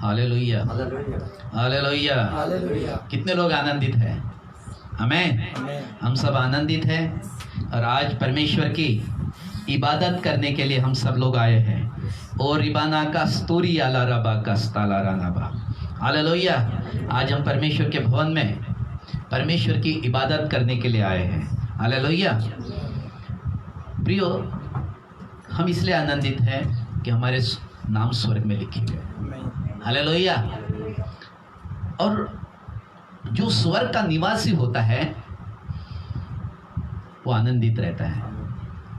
Hallelujah, hallelujah. कितने लोग आनंदित हैं? आमीन। हम सब आनंदित हैं और आज परमेश्वर की इबादत करने के लिए हम सब लोग आए हैं। और रिबाना का स्तूरी आला रबा का स्ताला रानाबा। हालेलुया। आज हम परमेश्वर के भवन में परमेश्वर की इबादत करने के लिए आए हैं। हालेलुया। प्रियो, हम इसलिए आनंदित हैं कि हमारे नाम स्वर्ग में लिखे गए। हालेलुया। और जो स्वर्ग का निवासी होता है वो आनंदित रहता है।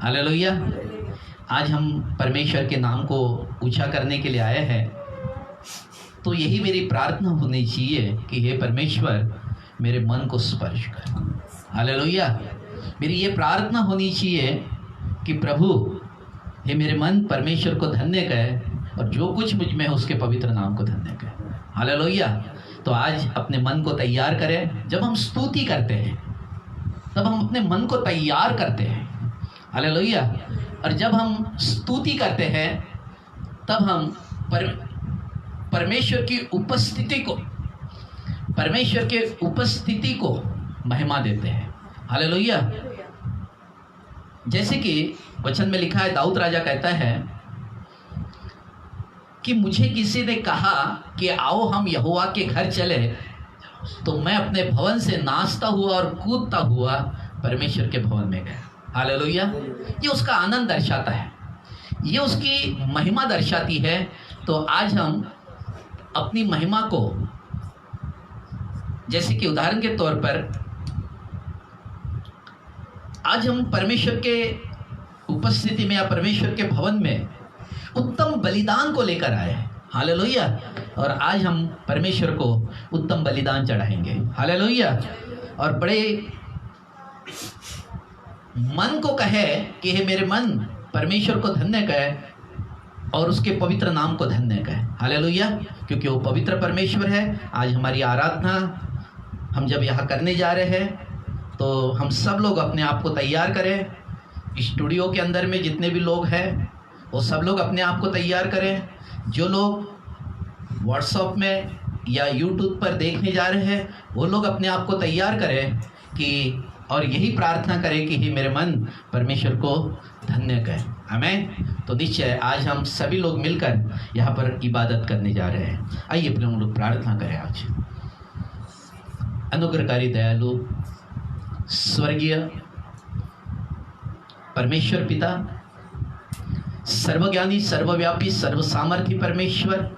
हालेलुया। आज हम परमेश्वर के नाम को ऊंचा करने के लिए आए हैं, तो यही मेरी प्रार्थना होनी चाहिए कि हे परमेश्वर मेरे मन को स्पर्श कर। हालेलुया। मेरी ये प्रार्थना होनी चाहिए कि प्रभु हे मेरे मन परमेश्वर को धन्य कहे और जो कुछ मुझ में है उसके पवित्र नाम को धन्य कहे। हालेलुया। तो आज अपने मन को तैयार करें। जब हम स्तुति करते हैं तब हम अपने मन को तैयार करते हैं। हालेलुया। और जब हम स्तुति करते हैं तब हम परमेश्वर की उपस्थिति को महिमा देते हैं। हालेलुया। जैसे कि वचन में लिखा है, दाऊद राजा कहता है कि मुझे किसी ने कहा कि आओ हम यहोवा के घर चले, तो मैं अपने भवन से नाचता हुआ और कूदता हुआ परमेश्वर के भवन में गया। हालेलुया। ये उसका आनंद दर्शाता है, ये उसकी महिमा दर्शाती है। तो आज हम अपनी महिमा को, जैसे कि उदाहरण के तौर पर आज हम परमेश्वर के उपस्थिति में या परमेश्वर के भवन में उत्तम बलिदान को लेकर आए हैं। हालेलुया। और आज हम परमेश्वर को उत्तम बलिदान चढ़ाएंगे। हालेलुया। और बड़े मन को कहे कि हे मेरे मन परमेश्वर को धन्य कहे और उसके पवित्र नाम को धन्य कहे। हालेलुया। क्योंकि वो पवित्र परमेश्वर है। आज हमारी आराधना हम जब यहाँ करने जा रहे हैं तो हम सब लोग अपने आप को तैयार करें। स्टूडियो के अंदर में जितने भी लोग हैं वो सब लोग अपने आप को तैयार करें। जो लोग व्हाट्सएप में या यूट्यूब पर देखने जा रहे हैं वो लोग अपने आप को तैयार करें कि और यही प्रार्थना करें कि हे मेरे मन परमेश्वर को धन्य कहे। आमीन। तो निश्चय आज हम सभी लोग मिलकर यहाँ पर इबादत करने जा रहे हैं। आइए अपने हम लोग प्रार्थना करें। आज अनुग्रहकारी दयालु स्वर्गीय परमेश्वर पिता, सर्वज्ञानी सर्वव्यापी सर्वसामर्थी परमेश्वर,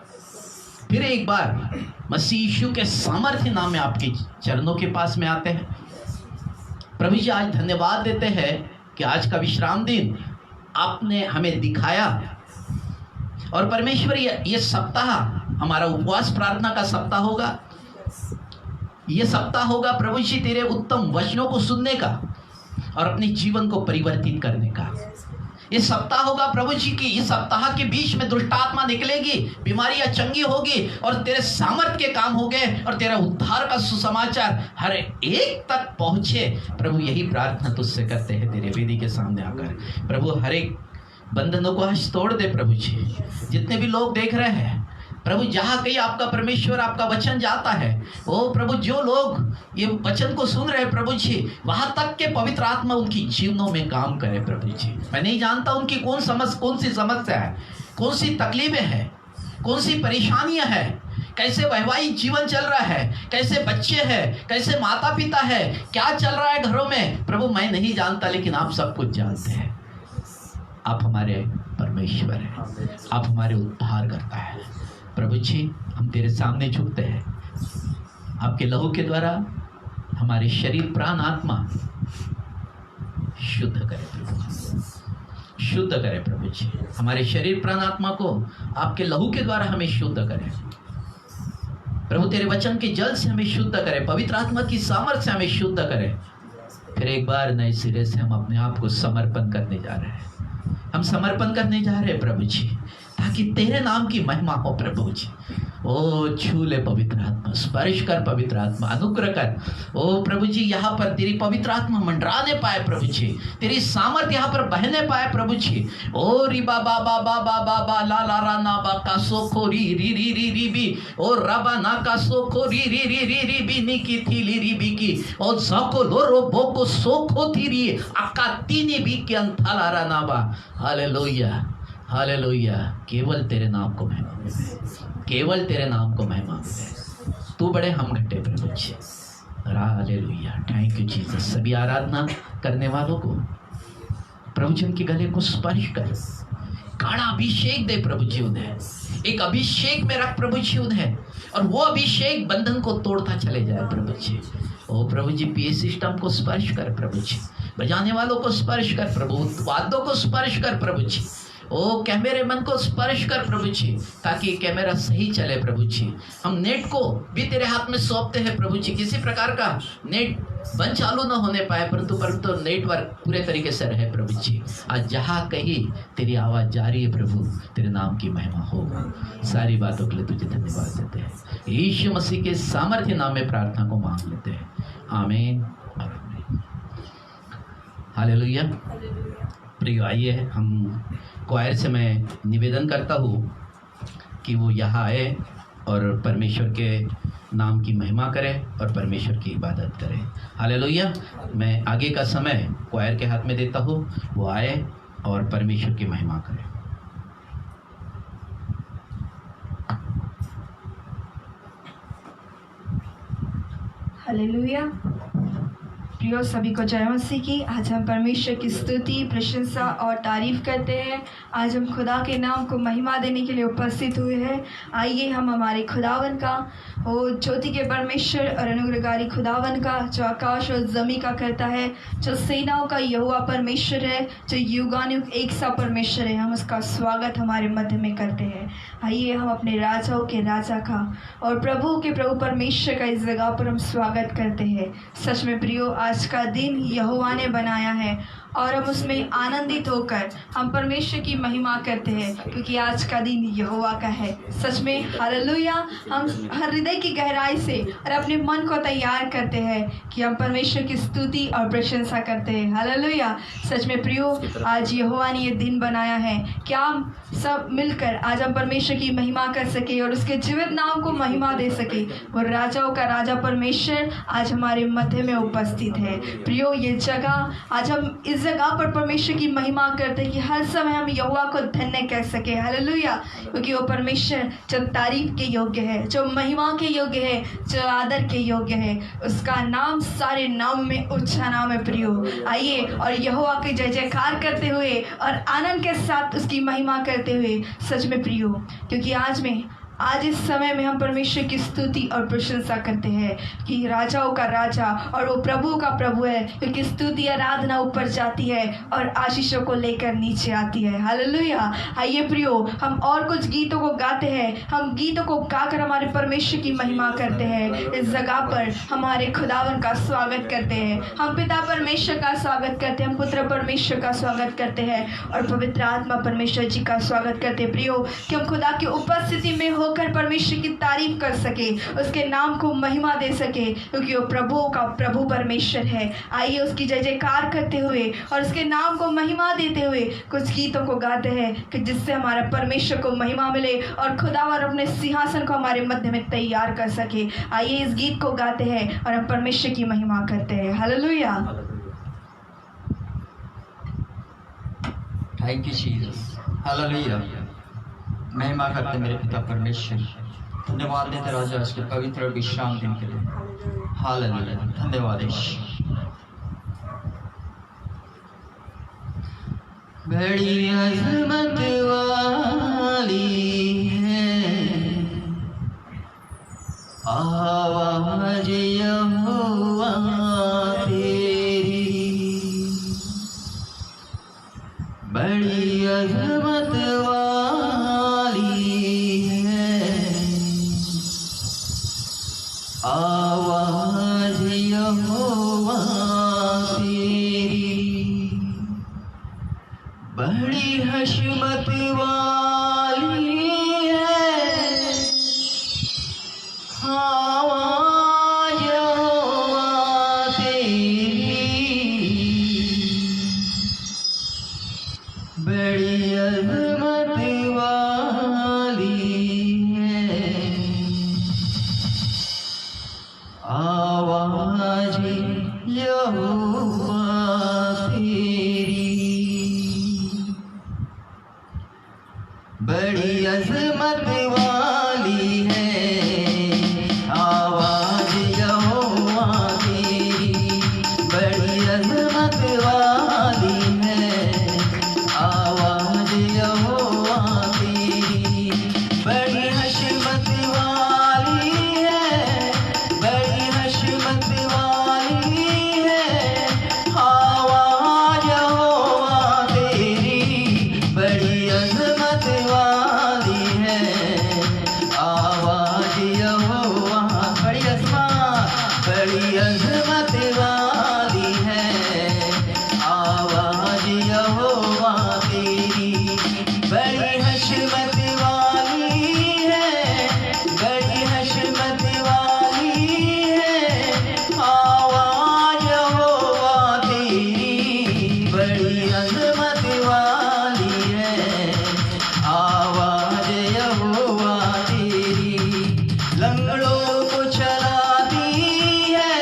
फिर एक बार मसीह यीशु के सामर्थ्य नाम में आपके चरणों के पास में आते हैं। प्रभु जी, आज धन्यवाद देते हैं कि आज का विश्राम दिन आपने हमें दिखाया। और परमेश्वर ये सप्ताह हमारा उपवास प्रार्थना का सप्ताह होगा। ये सप्ताह होगा प्रभु जी तेरे उत्तम वचनों को सुनने का और अपने जीवन को परिवर्तित करने का। ये सप्ताह होगा प्रभु जी की इस सप्ताह के बीच में दुष्ट आत्मा निकलेगी, बीमारियां चंगी होगी और तेरे सामर्थ्य के काम हो गए और तेरा उद्धार का सुसमाचार हर एक तक पहुंचे। प्रभु यही प्रार्थना तुझसे करते हैं तेरे वेदी के सामने आकर। प्रभु हर एक बंधनों को आज तोड़ दे प्रभु जी। जितने भी लोग देख रहे हैं प्रभु, जहाँ कहीं आपका परमेश्वर आपका वचन जाता है, ओ प्रभु जो लोग ये वचन को सुन रहे हैं प्रभु जी, वहाँ तक के पवित्र आत्मा उनकी जीवनों में काम करे प्रभु जी। मैं नहीं जानता उनकी कौन सी समस्या है, कौन सी तकलीफें हैं, कौन सी परेशानियां हैं, कैसे वैवाहिक जीवन चल रहा है, कैसे बच्चे हैं, कैसे माता पिता है, क्या चल रहा है घरों में। प्रभु मैं नहीं जानता, लेकिन आप सब कुछ जानते हैं। आप हमारे परमेश्वर हैं, आप हमारे उद्धार करता है। प्रभु जी हम तेरे सामने झुकते हैं। आपके लहू के द्वारा हमारे शरीर प्राण आत्मा शुद्ध करे प्रभु, शुद्ध करे प्रभु जी। हमारे शरीर प्राण आत्मा को आपके लहू के द्वारा हमें शुद्ध करे प्रभु। तेरे वचन के जल से हमें शुद्ध करे, पवित्र आत्मा की सामर्थ्य से हमें शुद्ध करे। फिर एक बार नए सिरे से हम अपने आप को समर्पण करने जा रहे हैं। हम समर्पण करने जा रहे हैं प्रभु जी, ताकि तेरे नाम की महिमा हो प्रभु जी। ओ छू ले पवित्र आत्मा, स्पर्श कर पवित्र आत्मा, अनुग्रह कर। ओ प्रभु जी, यहाँ पर तेरी पवित्र आत्मा मंडराने पाए प्रभु जी, तेरी सामर्थ यहाँ पर बहने पाए प्रभु जी। ओ री बा बा बा बा बा बा बा ला ला रा ना बा का सो खो री री री री री बी, ओ रबा ना का सो खो री री री री री बी नी की थी ली री बी की, ओ सको लो रो बो को सो खो थी री अक्का तीनी बी के अंथा ला रा ना बा। Hallelujah, hallelujah. केवल तेरे नाम को महिमा मिले, केवल तेरे नाम को महिमा मिले। तू बड़े, हम घटे प्रभु ji. Hallelujah, thank you Jesus. सभी आराधना करने वालों को प्रभु जी उनके गले को स्पर्श कर, गाढ़ा अभिषेक दे प्रभु जी उन्हें, एक अभिषेक में रख प्रभु जी उन्हें, और वो अभिषेक बंधन को तोड़ता चले जाए प्रभु जी। ओ प्रभु जी, पीए सिस्टम को स्पर्श कर प्रभु जी, बजाने वालों को स्पर्श कर प्रभु, वाद्यों को स्पर्श कर प्रभु जी। ओ कैमरे मन को स्पर्श कर प्रभु जी, ताकि कैमरा सही चले प्रभु जी। हम नेट को भी तेरे हाथ में सौंपते हैं प्रभु जी, किसी प्रकार का नेट बंद चालू न होने पाए, परंतु नेटवर्क पूरे तरीके से रहे प्रभु जी। आज जहाँ कहीं तेरी आवाज़ जा रही है प्रभु, तेरे नाम की महिमा हो। सारी बातों के लिए तुझे धन्यवाद देते हैं, यीशु मसीह के सामर्थ्य नाम में प्रार्थना को मांग लेते हैं, आमीन। हालेलुया। प्रिय, आइए हम क्वायर से मैं निवेदन करता हूँ कि वो यहाँ आए और परमेश्वर के नाम की महिमा करें और परमेश्वर की इबादत करें। हालेलुया। मैं आगे का समय क्वायर के हाथ में देता हूँ, वो आए और परमेश्वर की महिमा करें। हालेलुया। प्रियो, सभी को जय मसीह की। आज हम परमेश्वर की स्तुति, प्रशंसा और तारीफ करते हैं। आज हम खुदा के नाम को महिमा देने के लिए उपस्थित हुए हैं। आइए हम हमारे खुदावन का, वो ज्योति के परमेश्वर और अनुग्रहकारी खुदावन का, जो आकाश और ज़मीन का करता है, जो सेनाओं का यहोवा परमेश्वर है, जो युगानुयुग एक सा परमेश्वर है, हम उसका स्वागत हमारे मध्य में करते हैं। आइए हम अपने राजाओं के राजा का और प्रभु के प्रभु परमेश्वर का इस जगह पर हम स्वागत करते हैं। सच में प्रियो, आज का दिन यहोवा ने बनाया है और हम उसमें आनंदित होकर हम परमेश्वर की महिमा करते हैं, क्योंकि आज का दिन यहोवा का है। सच में हालेलुया। हम हृदय की गहराई से और अपने मन को तैयार करते हैं कि हम परमेश्वर की स्तुति और प्रशंसा करते हैं। हालेलुया। सच में प्रियो, आज यहोवा ने ये दिन बनाया है कि हम सब मिलकर आज हम परमेश्वर की महिमा कर सके और उसके जीवित नाम को महिमा दे सके। वो राजाओं का राजा परमेश्वर आज हमारे मध्य में उपस्थित है। प्रियो, ये जगह आज हम इस जगह पर परमेश्वर की महिमा करते हैं कि हर समय हम यहोवा को धन्य कह सके। हालेलुया। क्योंकि वो परमेश्वर जो तारीफ के योग्य है, जो महिमा के योग्य है, जो आदर के योग्य है, उसका नाम सारे नाम में ऊंचा नाम है। प्रियो, आइए और यहोवा के जय जयकार करते हुए और आनंद के साथ उसकी महिमा करते हुए, सच में प्रियो, क्योंकि आज इस समय में हम परमेश्वर की स्तुति और प्रशंसा करते हैं कि राजाओं का राजा और वो प्रभु का प्रभु है, क्योंकि स्तुति आराधना ऊपर जाती है और आशीषों को लेकर नीचे आती है। हालेलुया। आइए प्रियो, हम और कुछ गीतों को गाते हैं। हम गीतों को गाकर हमारे परमेश्वर की महिमा करते हैं। इस जगह पर हमारे खुदावन का स्वागत करते हैं। हम पिता परमेश्वर का स्वागत करते हैं, हम पुत्र परमेश्वर का स्वागत करते हैं और पवित्र आत्मा परमेश्वर जी का स्वागत करते हैं। प्रियो, कि हम खुदा की उपस्थिति में होकर परमेश्वर की तारीफ कर सके, उसके नाम को महिमा दे सके, क्योंकि वो प्रभुओं का प्रभु परमेश्वर है। आइए उसकी जय जयकार करते हुए और उसके नाम को महिमा देते हुए कुछ गीतों को गाते हैं कि जिससे हमारा परमेश्वर को महिमा मिले और खुदावन अपने सिंहासन को हमारे मध्य में तैयार कर सके। आइए इस गीत को गाते हैं और हम परमेश्वर की महिमा करते हैं। Hallelujah. Thank you Jesus. Hallelujah. महिमा करते मेरे पिता परमेश्वर। धन्यवाद देते राजा इसके पवित्र और विश्राम दिन के लिए। हालेलुया। धन्यवाद ईश्वर। बड़ी अजमत वाली है आवाज यहोवा तेरी, बड़ी अजमत आवाज यहोवा तेरी, बड़ी हशमत वाली बड़ी अजमत वाली है आवाज यहोवा तेरी, बड़ी अजमत वाली है आवाज यहोवा तेरी, बड़ी हशमत वाली है, बड़ी हशमत वाली है आवाज यहोवा तेरी, बड़ी अजमत वाली है आवाज यहोवा, बड़ी अजमत वाली है आवाज यहोवा तेरी, बड़ी हशमत वाली है, बड़ी हशमत वाली है आवाज यहोवा तेरी, बड़ी अजमत वाली है आवाज यहोवा तेरी, लंगड़ों को चलाती है,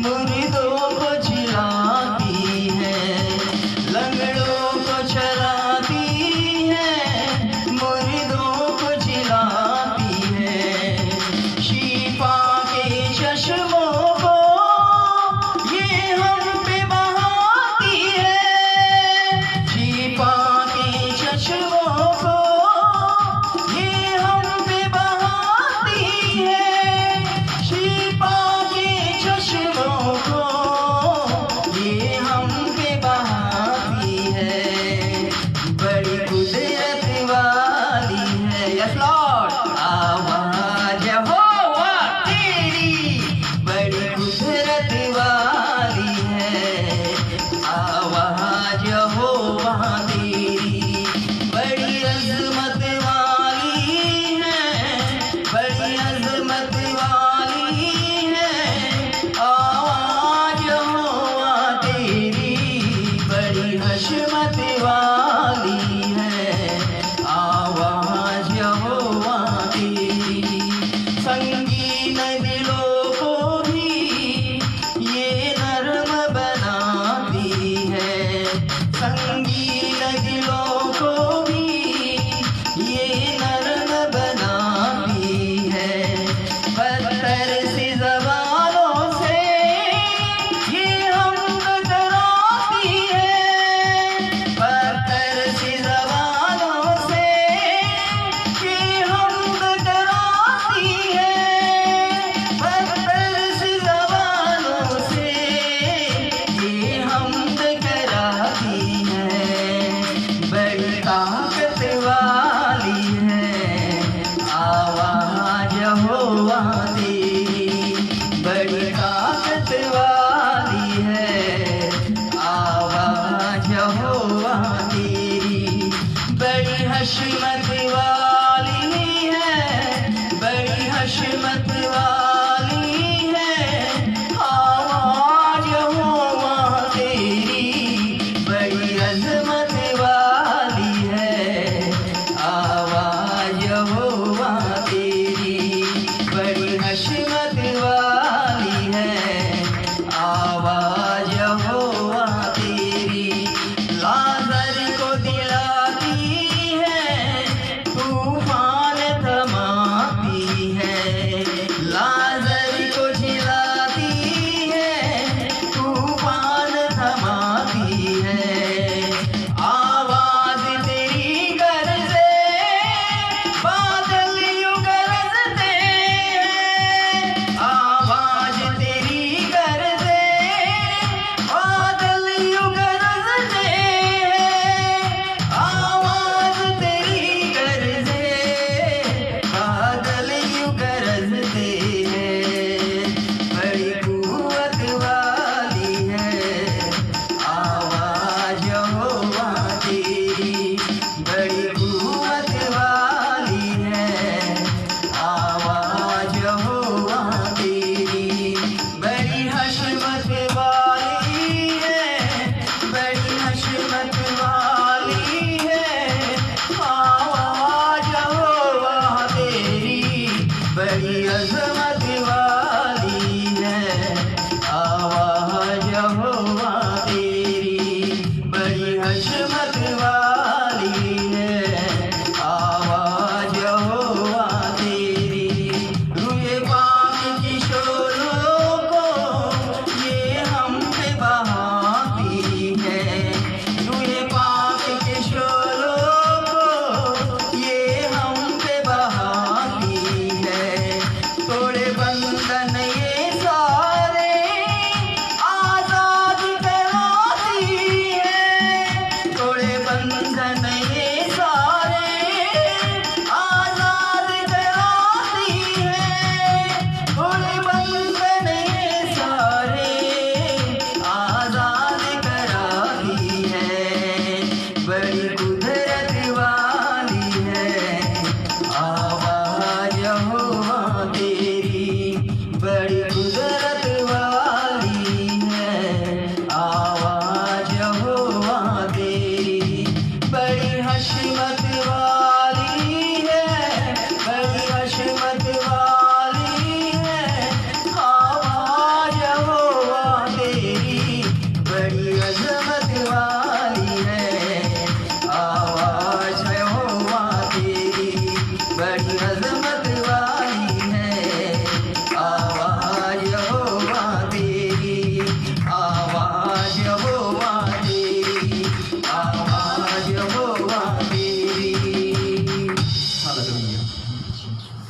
मुर्दों को जिलाती है, लंगड़ों को चलाती है, मुर्दों को जिलाती है, शिफा के चश्मों को ये हम पे बहाती है, शिफा के चश्मों को ये हम पे बहाती है, शिफा के चश्मों को ये हम पे बहाती है, बड़ी कुदरत वाली है, यस लॉर्ड आवाज यहोवा तेरी, बड़ी कुदरत वाली है आवाज यहोवा तेरी, बड़ी अजमत वाली है, बड़ी अजमत वाली है आवाज यहोवा तेरी, बड़ी हशमत वाली है आवाज यहोवा तेरी, संगीन दिलों को भी ये नरम बनाती है, संगीन दिलों को भी ये नरम बनाती है, पत्थर सी ज़बानों से ये हमद कराती है, पत्थर सी ज़बानों से ये हमद कराती है, पत्थर सी ज़बानों से ये हमद कराती है, बड़ी ताकत वाली है आवाज यहोवा तेरी, बड़ी ताकत वाली है आवाज यहोवा तेरी, बड़ी हशमत वाली है, बड़ी हशमत वाली है आवाज यहोवा तेरी, बड़ी अजमत वाली है आवाज यहोवा तेरी, बड़ी हशमत वाली है आवाज यहोवा तेरी, लाज़र को दिलाती है, तूफान थमाती है, लाज़र को जिलाती है, तूफान थमाती है, आवाज तेरी गरजे बादल यूं गरजते हैं, आवाज तेरी गरजे बादल यूं गरजते हैं, आवाज तेरी गरजे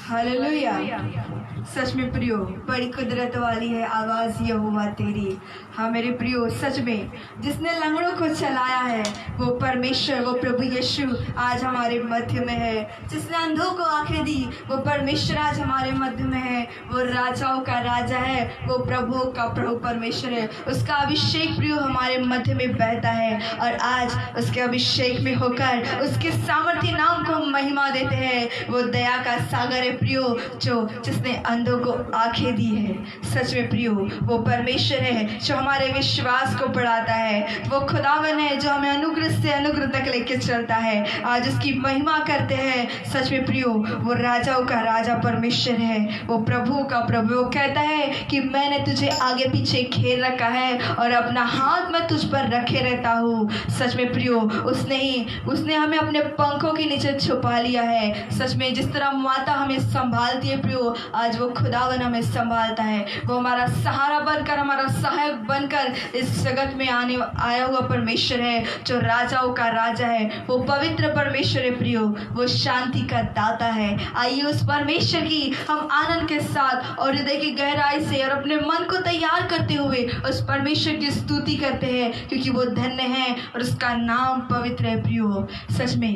हालेलुया। सच में प्रियो, बड़ी कुदरत वाली है आवाज़ यहोवा तेरी। हाँ मेरे प्रियो, सच में जिसने लंगड़ों को चलाया है वो परमेश्वर, वो प्रभु यीशु आज हमारे मध्य में है। जिसने अंधों को आंखें दी वो परमेश्वर आज हमारे मध्य में है। वो राजाओं का राजा है, वो प्रभुओं का प्रभु परमेश्वर है। उसका अभिषेक प्रियो हमारे मध्य में बहता है और आज उसके अभिषेक में होकर उसके सामर्थ्य नाम को महिमा देते हैं। वो दया का सागर है प्रियो, जो जिसने अंधों को आंखें दी है। सच में प्रियो, वो परमेश्वर है जो हमारे विश्वास को बढ़ाता है। वो खुदावन है जो हमें अनुग्रह से अनुग्रह तक लेके चलता है। आज उसकी महिमा करते हैं। सच में प्रियो, वो राजाओं का राजा परमेश्वर है, वो प्रभु का प्रभु। वो कहता है कि मैंने तुझे आगे पीछे घेर रखा है और अपना हाथ मैं तुझ पर रखे रहता हूँ। सच में प्रियो, उसने हमें अपने पंखों के नीचे छुपा लिया है। सच में जिस तरह माता हमें संभालती है प्रियो, आज वो खुदावन हमें संभालता है। वो हमारा सहारा बनकर, हमारा सहायक बनकर इस जगत में आया हुआ परमेश्वर है जो राजाओं का राजा है। वो पवित्र परमेश्वर है प्रियो, वो शांति का दाता है। आइए उस परमेश्वर की हम आनंद के साथ और हृदय की गहराई से और अपने मन को तैयार करते हुए उस परमेश्वर की स्तुति करते हैं, क्योंकि वो धन्य है और उसका नाम पवित्र है प्रियो। सच में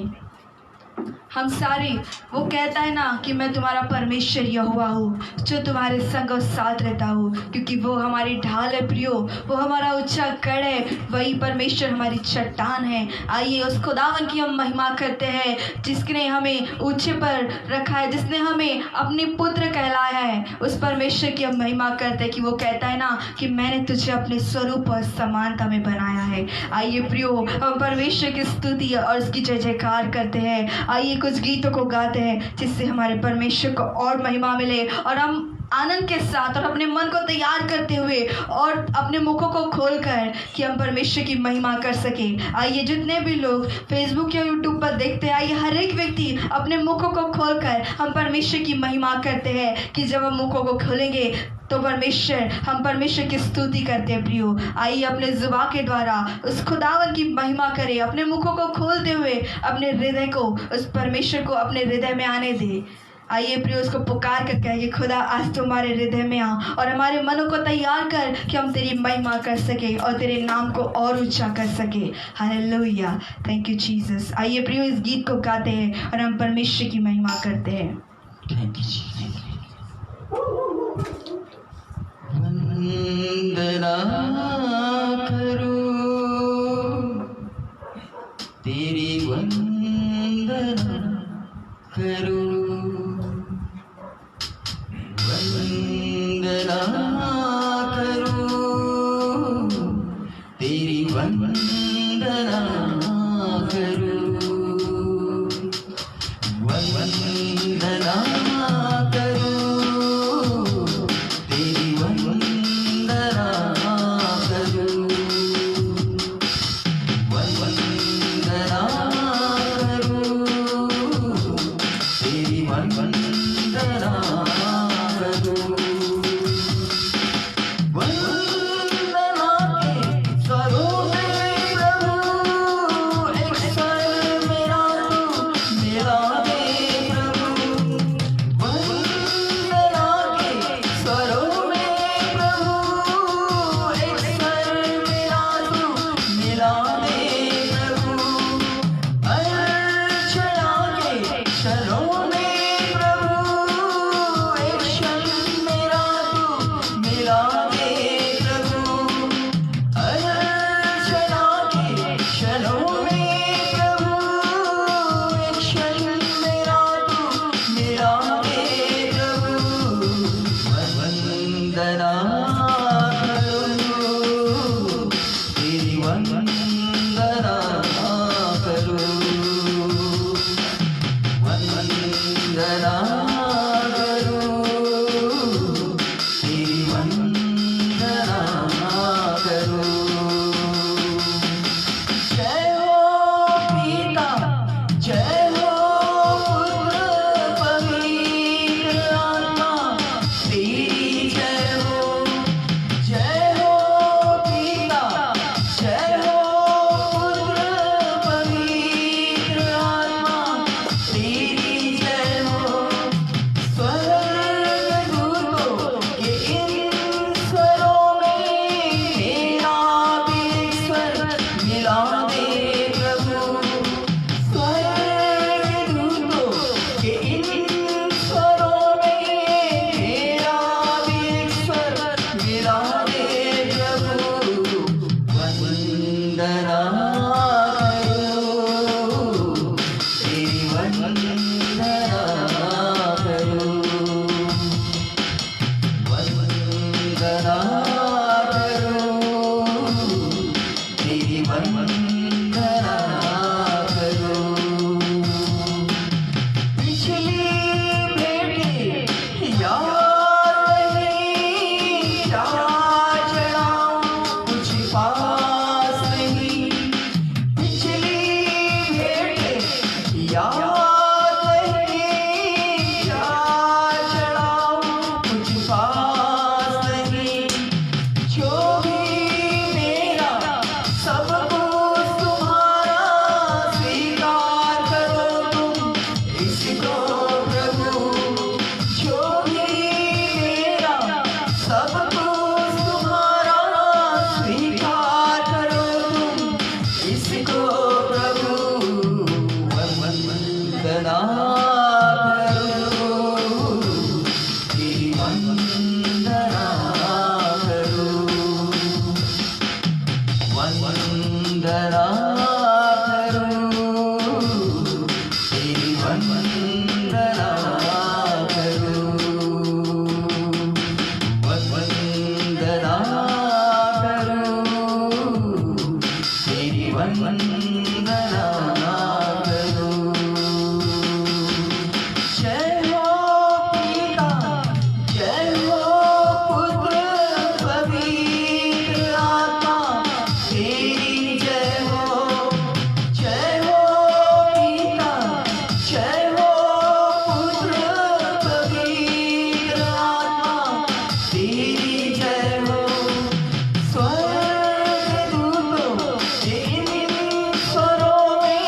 हम सारे, वो कहता है ना कि मैं तुम्हारा परमेश्वर यहोवा हूँ जो तुम्हारे संग और साथ रहता हूँ, क्योंकि वो हमारी ढाल है प्रियो, वो हमारा ऊंचा गढ़ है, वही परमेश्वर हमारी चट्टान है। आइए उस खुदावन की हम महिमा करते हैं जिसने हमें ऊंचे पर रखा है, जिसने हमें अपने पुत्र कहलाया है। उस परमेश्वर की हम महिमा करते हैं कि वो कहता है ना कि मैंने तुझे अपने स्वरूप और समानता में बनाया है। आइए प्रियो, हम परमेश्वर की स्तुति और उसकी जय जयकार करते हैं। आइए कुछ गीतों को गाते हैं जिससे हमारे परमेश्वर को और महिमा मिले और हम आनंद के साथ और अपने मन को तैयार करते हुए और अपने मुखों को खोलकर कि हम परमेश्वर की महिमा कर सके। आइए जितने भी लोग फेसबुक या यूट्यूब पर देखते हैं, आइए हर एक व्यक्ति अपने मुखों को खोलकर हम परमेश्वर की महिमा करते हैं कि जब हम मुखों को खोलेंगे तो हम परमेश्वर की स्तुति करते हैं प्रियो। आइए अपने जुबान के द्वारा उस खुदावन की महिमा करें, अपने मुखों को खोलते हुए अपने हृदय को उस परमेश्वर को अपने हृदय में आने दे। आइए प्रियो, उसको पुकार कर कहिए, खुदा आज तुम्हारे हृदय में आ और हमारे मनों को तैयार कर कि हम तेरी महिमा कर सके और तेरे नाम को और ऊंचा कर सके। Hallelujah, thank you Jesus. आइए प्रियो, इस गीत को गाते हैं और हम परमेश्वर की महिमा करते हैं। Thank you ji, thank you. वंदना करूं तेरी, वंदना करूं, वंदना करूं तेरी, वंदना करूं, वंदना प्रभु, जो भी मेरा सब कुछ तुम्हारा स्वीकार करो तुम इसको प्रभु, वंदना करो, तेरी वंदना करो, वंदना करो, तेरी वंदना करो, वंदना करो, तेरी वंदना करो। जय हो पिता, जय हो पुत्र पवित्र आत्मा, तेरी जय हो पिता, जय हो पुत्र पवित्र आत्मा, तेरी जय हो। स्वर्गदूतों इन स्वरों में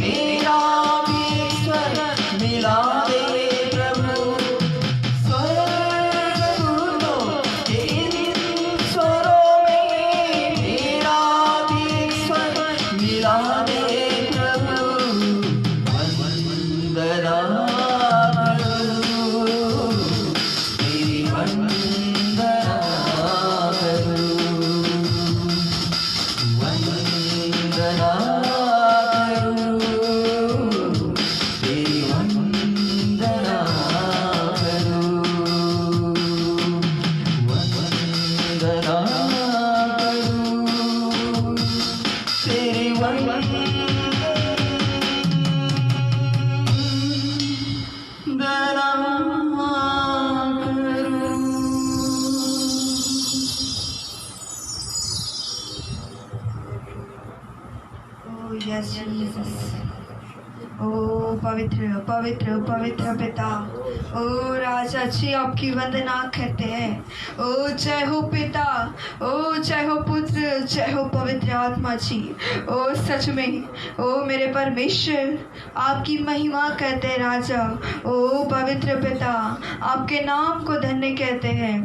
मेरा भी स्वर मिला दे प्रभु, स्वर्गदूतों इन स्वरों में मेरा भी स्वर मिला दे प्रभु, वंदना करो, तेरी वंदना करो, वंदना करो, तेरी वंदना करो, वंदना करो, तेरी Oh yes, Jesus. ओ पवित्र पवित्र पवित्र पिता, ओ राजा जी आपकी वंदना करते हैं। ओ जय हो पिता, ओ जय हो पुत्र, जय हो पवित्र आत्मा जी। ओ सच में ओ मेरे परमेश्वर आपकी महिमा कहते हैं राजा। ओ पवित्र पिता आपके नाम को धन्य कहते हैं।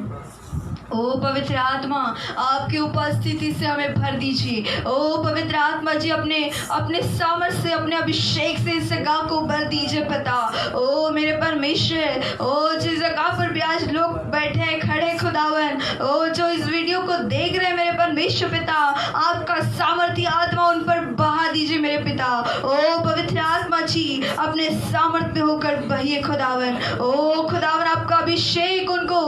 ओ पवित्र आत्मा आपकी उपस्थिति से हमें भर दीजिए। ओ पवित्र आत्मा जी अपने सामर्थ से, अपने अभिषेक से इस जगह को भर दीजिए पिता। ओ मेरे परमेश्वर, ओ जिस जगह पर भी आज लोग बैठे हैं, खड़े खुदावन, ओ जो इस वीडियो को देख रहे हैं मेरे परमेश्वर पिता, आपका सामर्थ्य आत्मा उन पर बहा दीजिए मेरे पिता। ओ पवित्र आत्मा जी अपने सामर्थ्य में होकर बहिए खुदावन। ओ खुदावन आपका अभिषेक उनको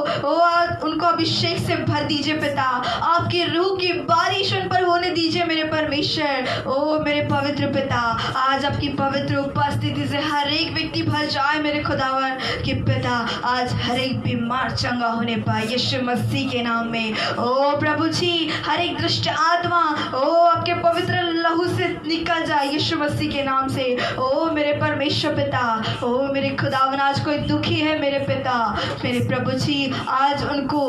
अभिषेक से भर दीजिए पिता। आपकी रूह की बारिश उन पर होने दीजिए मेरे परमेश्वर। ओ मेरे पवित्र पिता, आज आपकी पवित्र उपस्थिति से हर एक व्यक्ति भर जाए मेरे खुदावन कि पिता आज हर एक बीमार चंगा होने पाए यीशु मसीह के नाम में। ओ प्रभु जी हर एक दुष्ट आत्मा ओ आपके पवित्र लहू से निकल जाए यीशु मसीह के नाम से। ओ मेरे परमेश्वर पिता, ओ मेरे खुदावन आज कोई दुखी है मेरे पिता, मेरे प्रभु जी आज उनको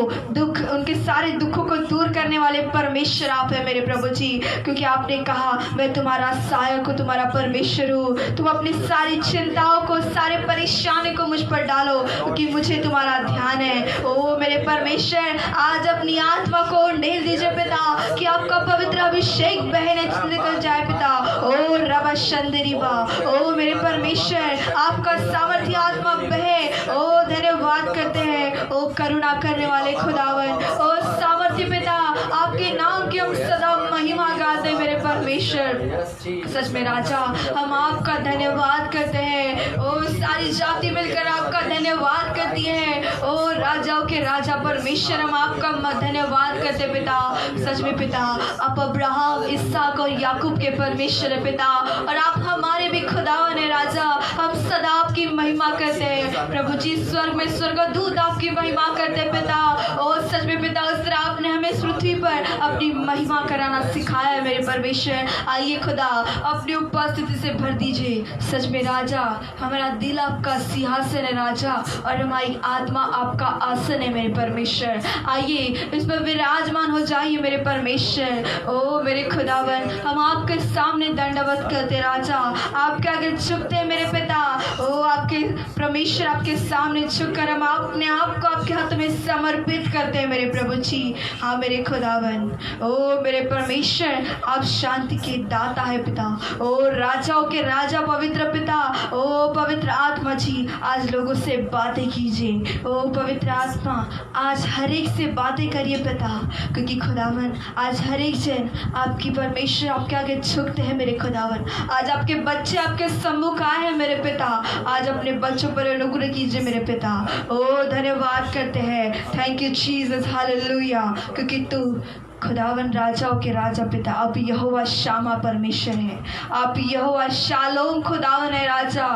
उनके सारे दुखों को दूर करने वाले परमेश्वर आप है मेरे प्रभु जी, क्योंकि आपने कहा मैं तुम्हारा सहायक हूँ, तुम्हारा परमेश्वर हूँ। तुम अपनी सारी चिंताओं को, सारे परेशानी को मुझ पर डालो क्योंकि मुझे तुम्हारा ध्यान है। ओ मेरे परमेश्वर आज अपनी आत्मा को ढेल दीजिए पिता कि आपका पवित्र अभिषेक बहने निकल जाए पिता। ओ रबा शंदरीबा, ओ मेरे परमेश्वर आपका सामर्थ्य आत्मा बहे। ओ धन्यवाद करते हैं ओ करुणा करने वाले खुदावन। ओ सामर्थ्य पिता आपके नाम की हम सदा महिमा गाते हैं मेरे परमेश्वर। सच में राजा हम आपका धन्यवाद करते हैं। ओ सारी जाति मिलकर आपका धन्यवाद करती है। ओ राजाओं के राजा परमेश्वर हम आपका धन्यवाद करते पिता। सच में पिता आप अब्राहम, इसहाक और याकूब के परमेश्वर है पिता, और आप हमारे भी खुदावन है राजा। हम सदा आपकी महिमा करते हैं प्रभु जी। स्वर्ग में स्वर्गदूत आपकी महिमा करते पिता। ओ सच में पिता उस तरह आपने हमें इस पृथ्वी पर अपनी महिमा कराना सिखाया है मेरे परमेश्वर। आइए खुदा अपनी उपस्थिति से भर दीजिए। सच में राजा हमारा दिल दिल आपका सिंहासन है राजा, और हमारी आत्मा आपका आसन है मेरे परमेश्वर। आइए इस पर विराजमान हो जाइए मेरे परमेश्वर। ओ मेरे खुदावन, हम आपके सामने दंडवत करते राजा, आपके आगे झुकते हैं मेरे पिता। ओ आपके परमेश्वर, आपके सामने झुककर हम अपने आप को आपके हाथ में समर्पित करते हैं मेरे प्रभु जी। हाँ मेरे खुदावन, ओ मेरे परमेश्वर, आप शांति के दाता है पिता। ओ राजाओं के राजा पवित्र पिता, ओ पवित्र आत्मा जी, आज लोगों से बातें कीजिए। ओ पवित्र आत्मा, आज हर एक से बातें करिए पिता, क्योंकि खुदावन आज हर एक जन आपकी परमेश्वर आपके आगे झुकते हैं मेरे खुदावन। आज आपके बच्चे आपके सम्मुख आए हैं मेरे पिता, आज अपने बच्चों पर अनुग्रह कीजिए मेरे पिता। ओ धन्यवाद करते हैं, थैंक यू जीसस, हालेलुया, क्योंकि तू खुदावन राजाओं के राजा पिता, आप यहोवा शामा परमेश्वर है, आप यहोवा शालोम खुदावन है राजा,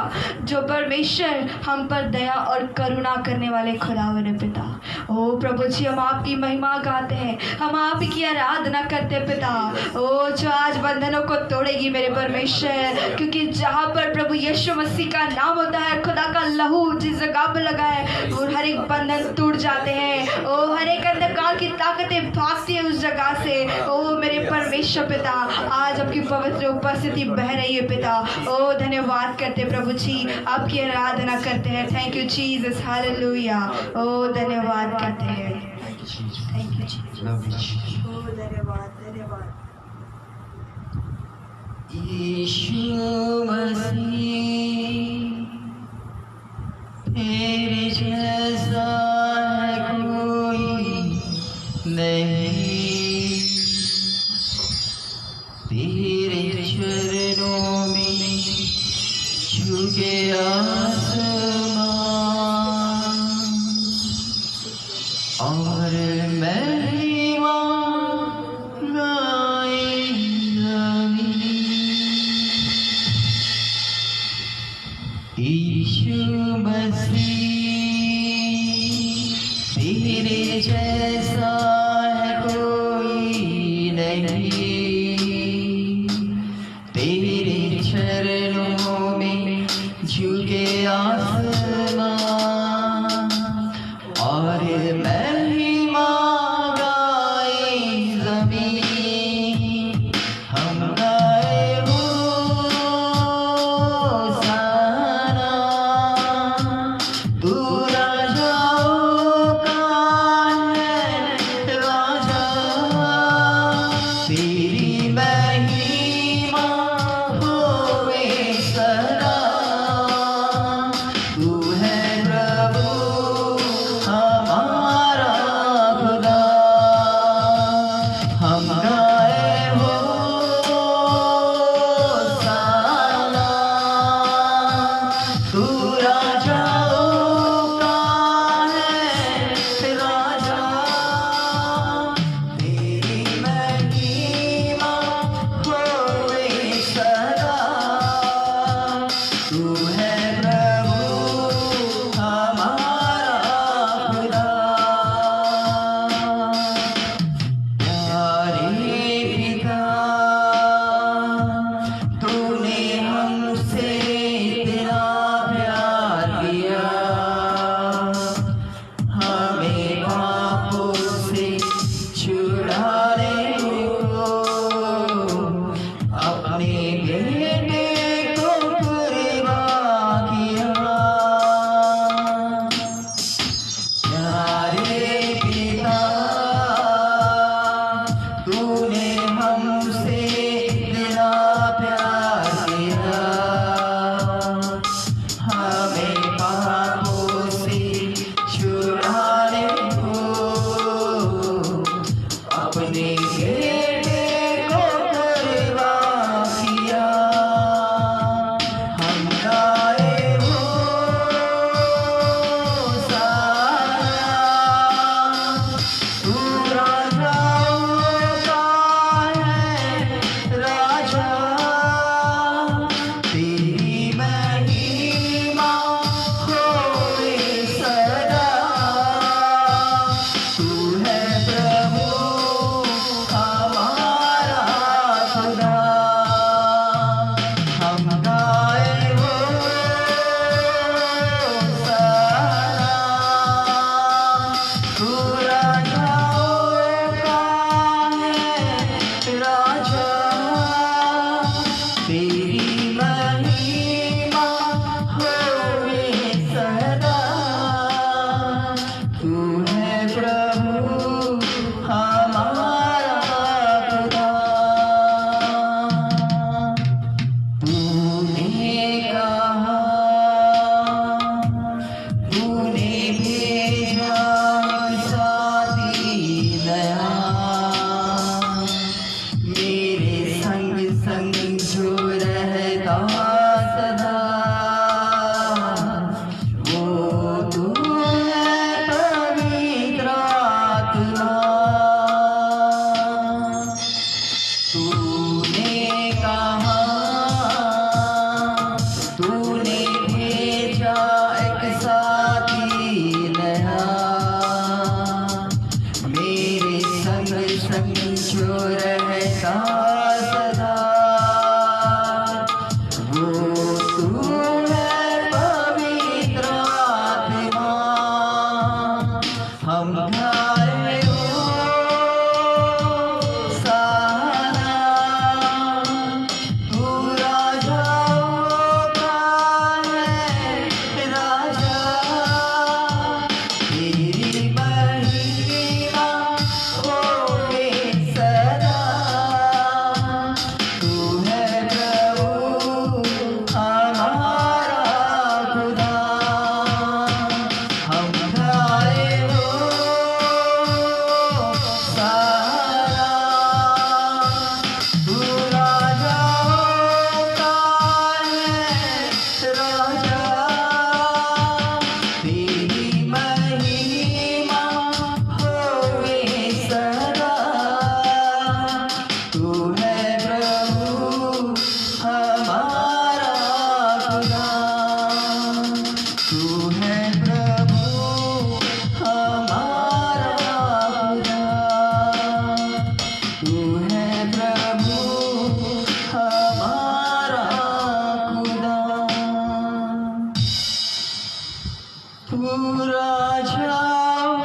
जो परमेश्वर हम पर दया और करुणा करने वाले खुदावन है पिता। ओ प्रभु जी, हम आपकी महिमा गाते हैं, हम आप की आराधना करते पिता। ओ जो आज बंधनों को तोड़ेगी मेरे परमेश्वर, क्योंकि जहाँ पर प्रभु यीशु मसीह का नाम होता है, खुदा का लहू जिस जगह पर लगा है, और हर एक बंधन टूट जाते हैं। ओ हर एक अंधकार की ताकतें भागती है उस जगह से। ओ मेरे परमेश्वर पिता, आज आपकी पवित्र उपस्थिति बह रही है पिता। ओ धन्यवाद करते प्रभु जी, आपकी आराधना करते हैं, थैंक यू जीसस, हालेलुया। ओ धन्यवाद करते हैं, थैंक यू जीसस, ओ धन्यवाद धन्यवाद। यीशु मसीह तेरे जैसा है कोई नहीं, तेरे चरणों में झुके आसमान, और महिमा गाए जमीन। यीशु मसीह तेरे जैसा है कोई नहीं, तेरे चरणों में झुके आसमान, और महिमा गाए जमीन। हम गाए होसाना, तू राजाओं का है राजा, तेरी महिमा होवे सदा। तू है तू राजाओं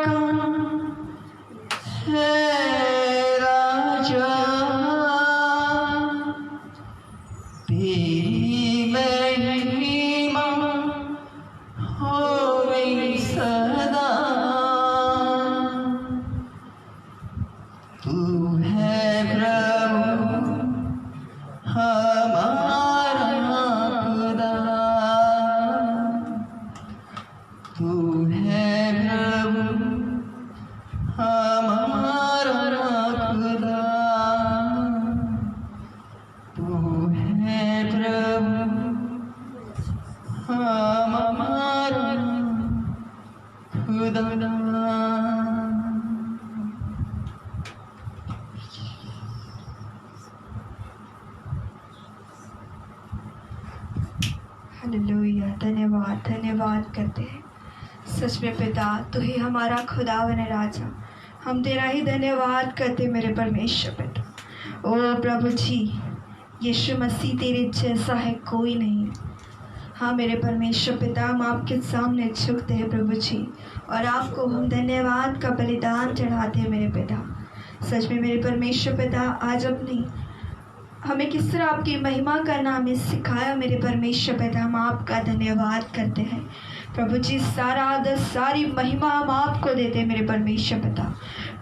का है राजा, तेरी महिमा होवे सदा। तू है प्रभु हमारा खुदा, तू है प्रभु हमारा खुदा, तू है प्रभु हमारा खुदा। हालेलुया, धन्यवाद धन्यवाद करते हैं। सच में पिता, तू ही हमारा खुदावन है राजा। हम तेरा ही धन्यवाद करते मेरे परमेश्वर पिता। ओ प्रभु जी, यीशु मसीह तेरे जैसा है कोई नहीं। हाँ मेरे परमेश्वर पिता, हम आपके सामने झुकते हैं प्रभु जी, और आपको हम धन्यवाद का बलिदान चढ़ाते हैं मेरे पिता। सच में मेरे परमेश्वर पिता, आज अपनी हमें किस तरह आपकी महिमा करना हमें सिखाया मेरे परमेश्वर पिता। हम आपका धन्यवाद करते हैं प्रभु जी। सारा आदर सारी महिमा हम आपको देते हैं मेरे परमेश्वर पिता।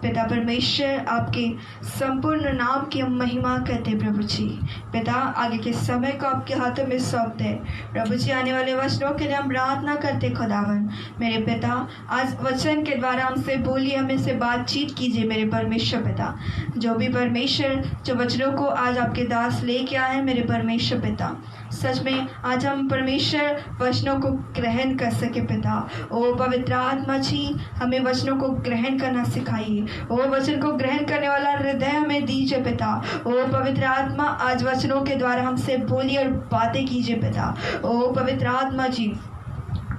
पिता परमेश्वर, आपके संपूर्ण नाम की हम महिमा करते हैं प्रभु जी। पिता, आगे के समय को आपके हाथों में सौंपते हैं प्रभु जी। आने वाले वचनों के लिए हम प्रार्थना करते खुदावन मेरे पिता। आज वचन के द्वारा हमसे बोलिए, हमें से बातचीत कीजिए मेरे परमेश्वर पिता। जो भी परमेश्वर जो वचनों को आज आपके दास लेके आए हैं मेरे परमेश्वर पिता, सच में आज हम परमेश्वर वचनों को ग्रहण कर सके पिता। ओ पवित्र आत्मा जी, हमें वचनों को ग्रहण करना सिखाइए। ओ वचन को ग्रहण करने वाला हृदय हमें दीजिए पिता। ओ पवित्र आत्मा, आज वचनों के द्वारा हमसे बोलिए और बातें कीजिए पिता। ओ पवित्र आत्मा जी,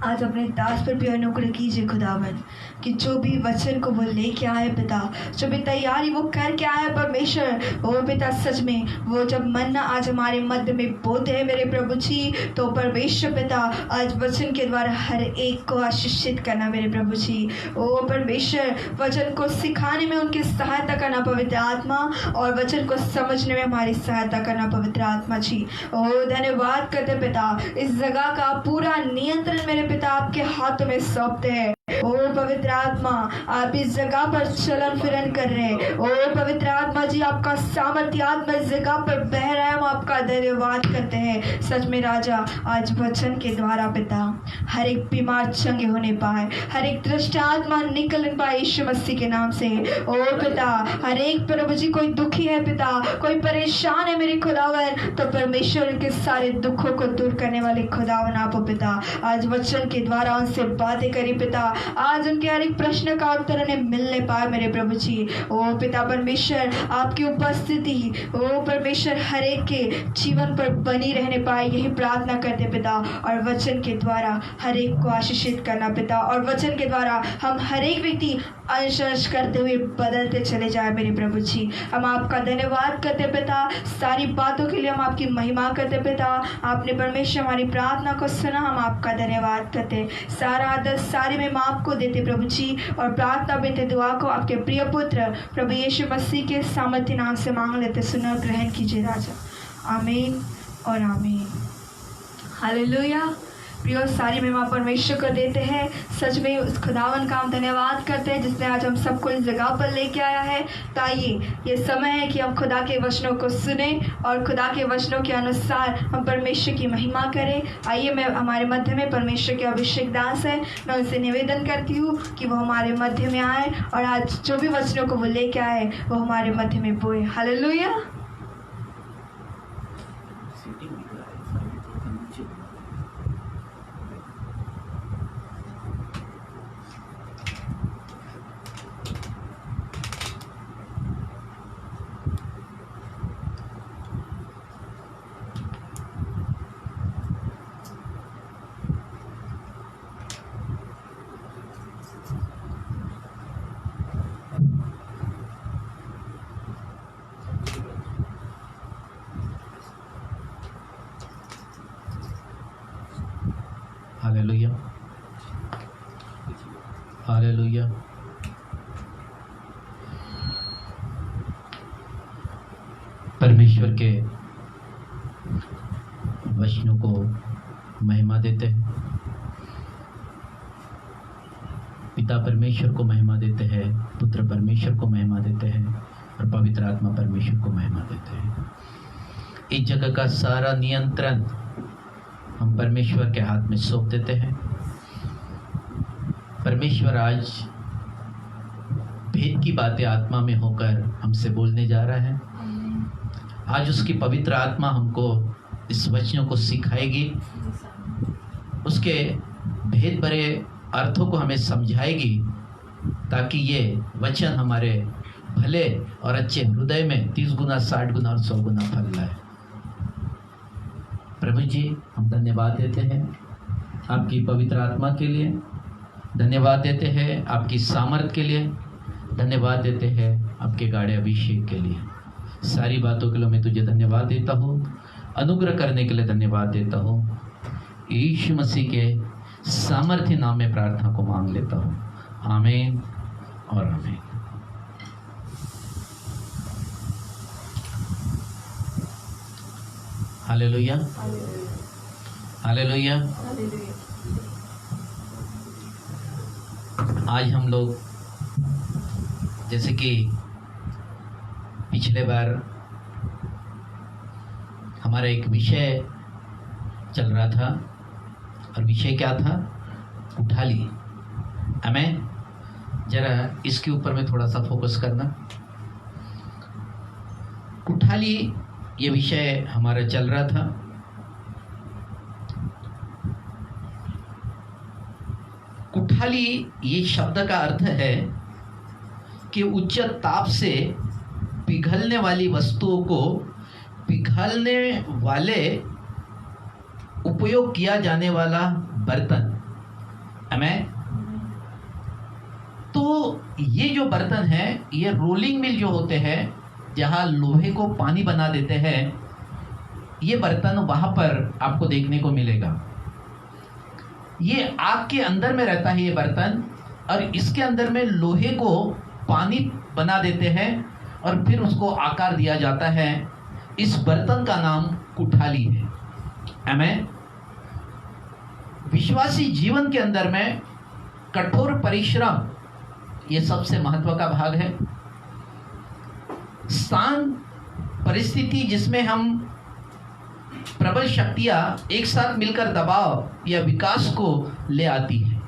आज अपने दास पर भी अनुग्रह कीजिए खुदावन, कि जो भी वचन को वो लेके आए पिता, जो भी तैयारी वो करके आए परमेश्वर, ओ पिता सच में वो जब मन्ना आज हमारे मध्य में बोते हैं मेरे प्रभु जी, तो परमेश्वर पिता आज वचन के द्वारा हर एक को आशीषित करना मेरे प्रभु जी। ओ परमेश्वर, वचन को सिखाने में उनकी सहायता करना पवित्र आत्मा, और वचन को समझने में हमारी सहायता करना पवित्र आत्मा जी। ओ धन्यवाद करते पिता, इस जगह का पूरा नियंत्रण मेरे पिता आपके हाथों में सौंपते हैं। ओ पवित्र आत्मा, आप इस जगह पर चलन फिरन कर रहे हैं। ओ पवित्र आत्मा जी, आपका सामर्थ्य आत्मा इस जगह पर बह रहा है। हम आपका धन्यवाद करते हैं सच में राजा। आज वचन के द्वारा पिता हर एक बीमार चंगे होने पाए, हर एक दृष्ट आत्मा निकल पाए यीशु मसीह के नाम से। ओ पिता, हर एक प्रभु जी कोई दुखी है पिता, कोई परेशान है मेरे खुदावन, तो परमेश्वर के सारे दुखों को दूर करने वाले खुदावन आप हो पिता। आज वचन के द्वारा उनसे बातें करी पिता, आज उनके हर एक प्रश्न का उत्तर उन्हें मिलने पाए मेरे प्रभु जी। ओ पिता परमेश्वर, आपकी उपस्थिति ओ परमेश्वर हर एक के जीवन पर बनी रहने पाए, यही प्रार्थना करते पिता। और वचन के द्वारा हर एक को आशीषित करना पिता, और वचन के द्वारा हम हर एक व्यक्ति अंश करते हुए बदलते चले जाए मेरे प्रभु जी। हम आपका धन्यवाद करते पिता, सारी बातों के लिए हम आपकी महिमा करते पिता। आपने परमेश्वर हमारी प्रार्थना को सुना, हम आपका धन्यवाद करते। सारा आदर सारी में आपको देते प्रभु जी, और प्रार्थना बेटे दुआ को आपके प्रिय पुत्र प्रभु यीशु मसीह के सामर्थ्य नाम से मांग लेते, सुनो ग्रहण कीजिए राजा। आमीन और आमीन। हालेलुया। प्रियो, सारी महिमा परमेश्वर को देते हैं। सच में उस खुदावन का हम धन्यवाद करते हैं जिसने आज हम सबको इस जगह पर लेके आया है। तो आइए, ये समय है कि हम खुदा के वचनों को सुने और खुदा के वचनों के अनुसार हम परमेश्वर की महिमा करें। आइए, मैं हमारे मध्य में परमेश्वर के अभिषेक दास है, मैं उनसे निवेदन करती हूँ कि वो हमारे मध्य में आए और आज जो भी वचनों को वो लेके आए वो हमारे मध्य में बोए। हालेलुया। हालेलुया। हालेलुया। परमेश्वर के वचनों को महिमा देते हैं। पिता परमेश्वर को महिमा देते हैं, पुत्र परमेश्वर को महिमा देते हैं और पवित्र आत्मा परमेश्वर को महिमा देते हैं। इस जगह का सारा नियंत्रण हम परमेश्वर के हाथ में सौंप देते हैं। परमेश्वर आज भेद की बातें आत्मा में होकर हमसे बोलने जा रहा है। आज उसकी पवित्र आत्मा हमको इस वचनों को सिखाएगी, उसके भेद भरे अर्थों को हमें समझाएगी, ताकि ये वचन हमारे भले और अच्छे हृदय में 30 गुना, 60 गुना और 100 गुना फल लाए। प्रभु जी, हम धन्यवाद देते हैं आपकी पवित्र आत्मा के लिए, धन्यवाद देते हैं आपकी सामर्थ के लिए, धन्यवाद देते हैं आपके गाढ़े अभिषेक के लिए। सारी बातों के लिए मैं तुझे धन्यवाद देता हूँ, अनुग्रह करने के लिए धन्यवाद देता हूँ। यीशु मसीह के सामर्थ्य नाम में प्रार्थना को मांग लेता हूँ। आमीन और आमीन। Hallelujah, hallelujah. आज हम लोग जैसे कि पिछले बार हमारा एक विषय चल रहा था, और विषय क्या था? उठाली। हमें जरा इसके ऊपर में थोड़ा सा फोकस करना। उठाली ये विषय हमारा चल रहा था। कुठाली ये शब्द का अर्थ है कि उच्च ताप से पिघलने वाली वस्तुओं को पिघलने वाले उपयोग किया जाने वाला बर्तन। हमें तो ये जो बर्तन है, ये रोलिंग मिल जो होते हैं, जहाँ लोहे को पानी बना देते हैं, ये बर्तन वहाँ पर आपको देखने को मिलेगा। ये आग के अंदर में रहता है ये बर्तन, और इसके अंदर में लोहे को पानी बना देते हैं और फिर उसको आकार दिया जाता है। इस बर्तन का नाम कुठाली है। आमीन। विश्वासी जीवन के अंदर में कठोर परिश्रम ये सबसे महत्व का भाग है। स्थान परिस्थिति जिसमें हम प्रबल शक्तियां एक साथ मिलकर दबाव या विकास को ले आती है।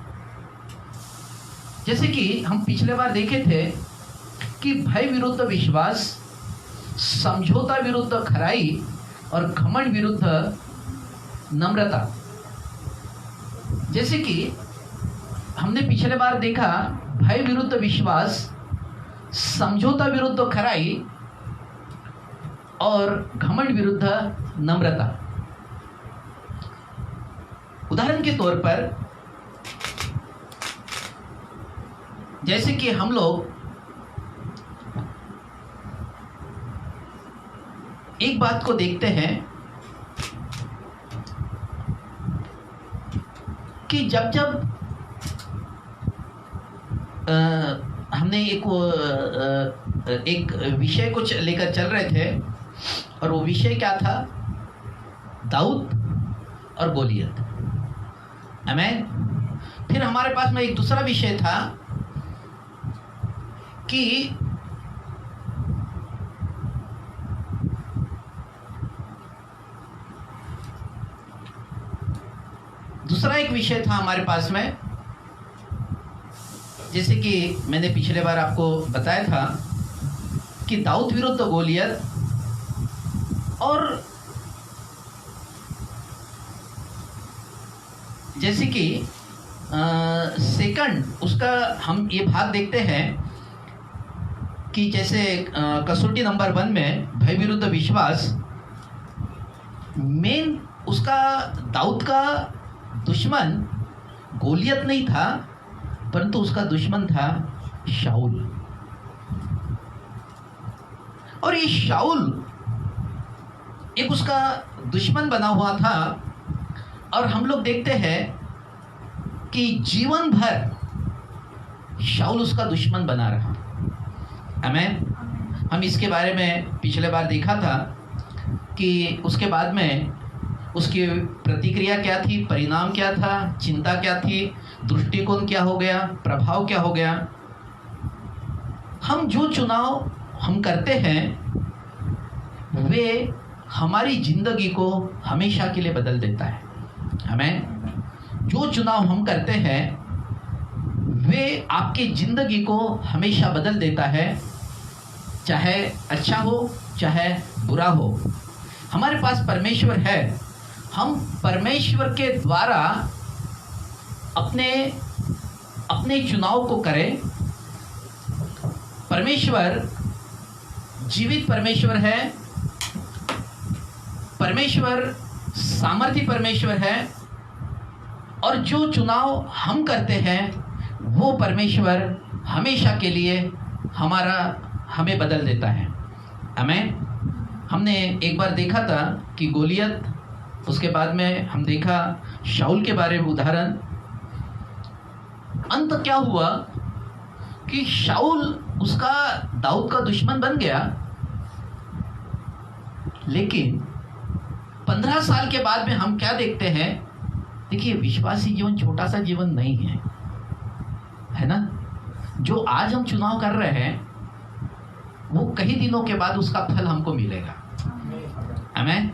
जैसे कि हम पिछले बार देखे थे कि भय विरुद्ध विश्वास, समझौता विरुद्ध खराई और घमंड विरुद्ध नम्रता। जैसे कि हमने पिछले बार देखा, भय विरुद्ध विश्वास, समझौता विरुद्ध खराई और घमंड विरुद्ध नम्रता। उदाहरण के तौर पर जैसे कि हम लोग एक बात को देखते हैं कि जब हमने एक विषय को लेकर चल रहे थे, और वो विषय क्या था? दाऊद और गोलियत। आमीन। फिर हमारे पास में एक दूसरा विषय था कि दूसरा एक विषय था हमारे पास में, जैसे कि मैंने पिछले बार आपको बताया था कि दाऊद विरुद्ध गोलियत, और जैसे कि सेकंड उसका हम ये भाग देखते हैं कि जैसे कसौटी नंबर 1 में भय विरुद्ध विश्वास, मेन उसका दाऊद का दुश्मन गोलियत नहीं था, परंतु उसका दुश्मन था शाऊल। और ये शाऊल एक उसका दुश्मन बना हुआ था। और हम लोग देखते हैं कि जीवन भर शाऊल उसका दुश्मन बना रहा। आमीन। हम इसके बारे में पिछले बार देखा था कि उसके बाद में उसकी प्रतिक्रिया क्या थी, परिणाम क्या था, चिंता क्या थी, दृष्टिकोण क्या हो गया, प्रभाव क्या हो गया। हम जो चुनाव हम करते हैं वे हमारी जिंदगी को हमेशा के लिए बदल देता है। हमें जो चुनाव हम करते हैं वे आपकी जिंदगी को हमेशा बदल देता है, चाहे अच्छा हो चाहे बुरा हो। हमारे पास परमेश्वर है, हम परमेश्वर के द्वारा अपने चुनाव को करें। परमेश्वर जीवित परमेश्वर है, परमेश्वर सामर्थी परमेश्वर है, और जो चुनाव हम करते हैं वो परमेश्वर हमेशा के लिए हमें बदल देता है। आमीन। हमने एक बार देखा था कि गोलियत, उसके बाद में हम देखा शाऊल के बारे में उदाहरण। अंत क्या हुआ कि शाऊल उसका दाऊद का दुश्मन बन गया, लेकिन 15 साल के बाद में हम क्या देखते हैं। देखिए, विश्वासी जीवन छोटा सा जीवन नहीं है ना। जो आज हम चुनाव कर रहे हैं वो कई दिनों के बाद उसका फल हमको मिलेगा। आमीन।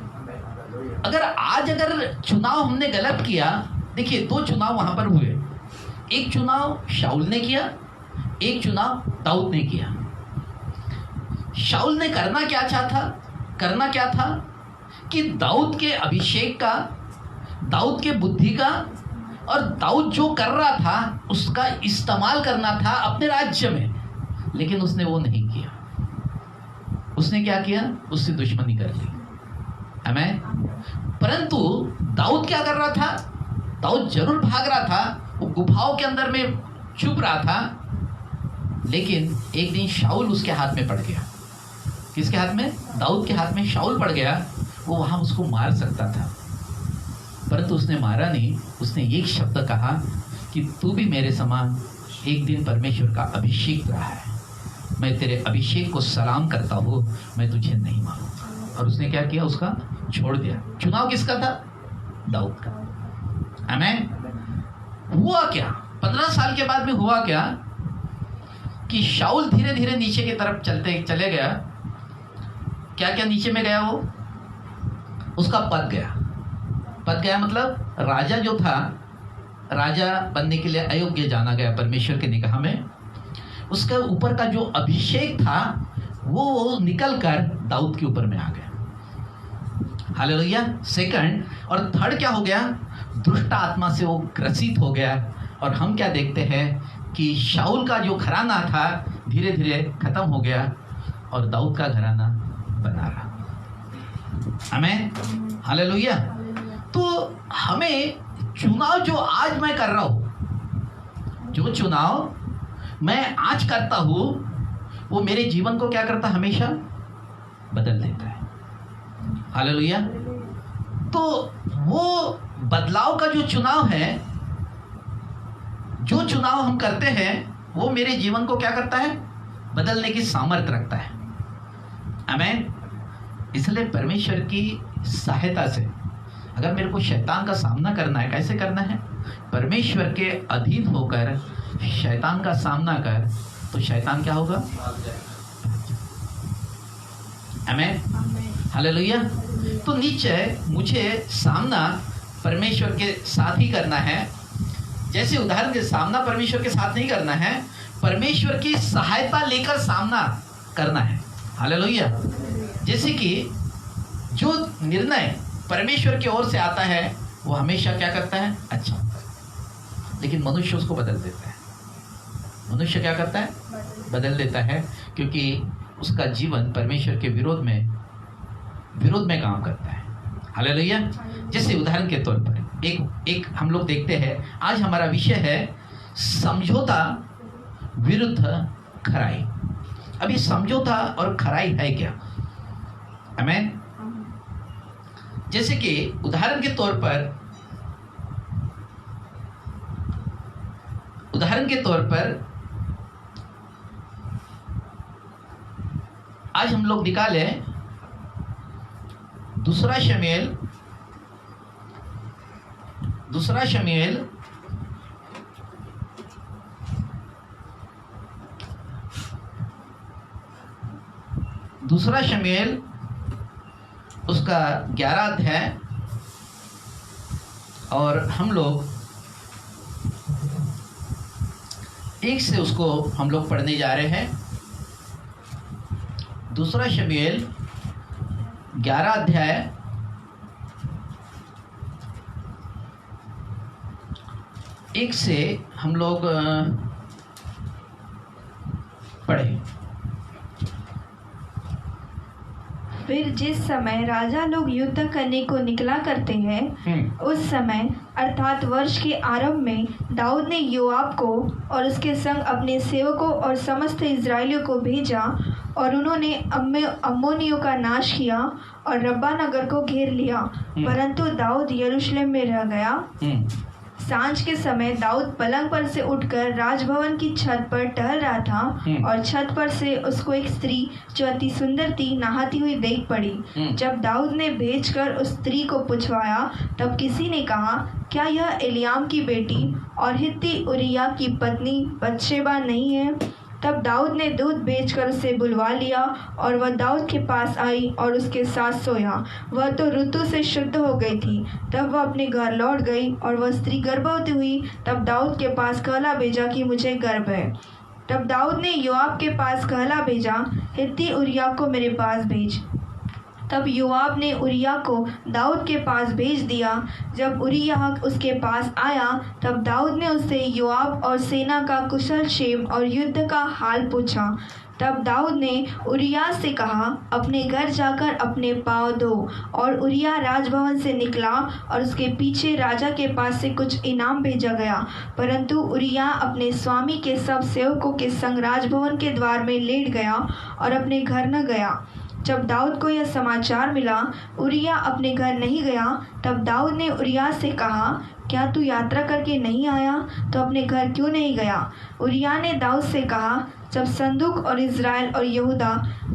अगर चुनाव हमने गलत किया, देखिए 2 चुनाव वहां पर हुए। एक चुनाव शाऊल ने किया, एक चुनाव दाऊद ने किया। शाऊल ने करना क्या था कि दाऊद के अभिषेक का, दाऊद के बुद्धि का और दाऊद जो कर रहा था उसका इस्तेमाल करना था अपने राज्य में, लेकिन उसने वो नहीं किया। उसने क्या किया? उससे दुश्मनी कर ली। आमीन। परंतु दाऊद क्या कर रहा था? दाऊद जरूर भाग रहा था, वो गुफाओं के अंदर में छुप रहा था, लेकिन एक दिन शाऊल उसके हाथ में पड़ गया। किसके हाथ में? दाऊद के हाथ में शाऊल पड़ गया। वो वहां उसको मार सकता था, परंतु उसने मारा नहीं। उसने एक शब्द कहा कि तू भी मेरे समान एक दिन परमेश्वर का अभिषेक रहा है, मैं तेरे अभिषेक को सलाम करता हूँ, मैं तुझे नहीं मानूंगा। और उसने क्या किया? उसका छोड़ दिया। चुनाव किसका था? दाऊद का। आमीन। हुआ क्या 15 साल के बाद में? हुआ क्या कि शाऊल धीरे धीरे नीचे की तरफ चले गया। क्या क्या नीचे में गया? वो उसका पद गया मतलब राजा जो था, राजा बनने के लिए अयोग्य जाना गया परमेश्वर के निगाह में। उसके ऊपर का जो अभिषेक था वो निकल कर दाऊद के ऊपर में आ गया। हालेलुया। सेकंड और थर्ड क्या हो गया? दुष्ट आत्मा से वो ग्रसित हो गया। और हम क्या देखते हैं कि शाऊल का जो घराना था धीरे धीरे खत्म हो गया और दाऊद का घराना बना रहा। आमीन। हालेलुया। तो हमें चुनाव जो आज मैं कर रहा हूं, जो चुनाव मैं आज करता हूं, वो मेरे जीवन को क्या करता? हमेशा बदल देता है। हालेलुया। तो वो बदलाव का जो चुनाव है, जो चुनाव हम करते हैं, वो मेरे जीवन को क्या करता है? बदलने की सामर्थ्य रखता है। आमीन। इसलिए परमेश्वर की सहायता से अगर मेरे को शैतान का सामना करना है, कैसे करना है? परमेश्वर के अधीन होकर शैतान का सामना कर, तो शैतान क्या होगा? आमीन। हालेलुया। तो नीचे मुझे सामना परमेश्वर के साथ ही करना है। जैसे उदाहरण के सामना परमेश्वर के साथ नहीं करना है, परमेश्वर की सहायता लेकर सामना करना है। हालेलुया। जैसे कि जो निर्णय परमेश्वर की ओर से आता है वो हमेशा क्या करता है? अच्छा, लेकिन मनुष्य उसको बदल देता है। मनुष्य क्या करता है? बदल देता है, क्योंकि उसका जीवन परमेश्वर के विरोध में काम करता है। हालेलुया। जैसे उदाहरण के तौर पर एक हम लोग देखते हैं, आज हमारा विषय है समझौता विरुद्ध खराई। अभी समझौता और खराई है क्या? आमीन। जैसे कि उदाहरण के तौर पर आज हम लोग निकाले दूसरा शमूएल 2 उसका 11 अध्याय, और हम लोग 1 से उसको हम लोग पढ़ने जा रहे हैं। 2 शमूएल 11 अध्याय 1 से हम लोग पढ़े। फिर जिस समय राजा लोग युद्ध करने को निकला करते हैं, उस समय अर्थात वर्ष के आरंभ में दाऊद ने योआब को और उसके संग अपने सेवकों और समस्त इजराइलियों को भेजा, और उन्होंने अम्मोनियों का नाश किया और रब्बा नगर को घेर लिया, परंतु दाऊद यरूशलेम में रह गया। सांझ के समय दाऊद पलंग पर से उठकर राजभवन की छत पर टहल रहा था, और छत पर से उसको एक स्त्री जो अति सुंदर थी नहाती हुई देख पड़ी। जब दाऊद ने भेजकर उस स्त्री को पूछवाया, तब किसी ने कहा, क्या यह एलियाम की बेटी और हित्ती उरिया की पत्नी बत्शेबा नहीं है? तब दाऊद ने दूत भेजकर उसे बुलवा लिया, और वह दाऊद के पास आई और उसके साथ सोया। वह तो ऋतु से शुद्ध हो गई थी। तब वह अपने घर लौट गई, और वह स्त्री गर्भवती हुई। तब दाऊद के पास कहला भेजा कि मुझे गर्भ है। तब दाऊद ने योआब के पास कहला भेजा, हित्ती उरिया को मेरे पास भेज। तब योआब ने उरिया को दाऊद के पास भेज दिया। जब उरिया उसके पास आया, तब दाऊद ने उससे योआब और सेना का कुशल क्षेम और युद्ध का हाल पूछा। तब दाऊद ने उरिया से कहा, अपने घर जाकर अपने पाँव धो। और उरिया राजभवन से निकला, और उसके पीछे राजा के पास से कुछ इनाम भेजा गया। परंतु उरिया अपने स्वामी के सब सेवकों के संग राजभवन के द्वार में लेट गया और अपने घर न गया। जब दाऊद को यह समाचार मिला, उरिया अपने घर नहीं गया, तब दाऊद ने उरिया से कहा, क्या तू यात्रा करके नहीं आया? तो अपने घर क्यों नहीं गया? उरिया ने दाऊद से कहा, जब संदूक और इज़राइल और यहूदा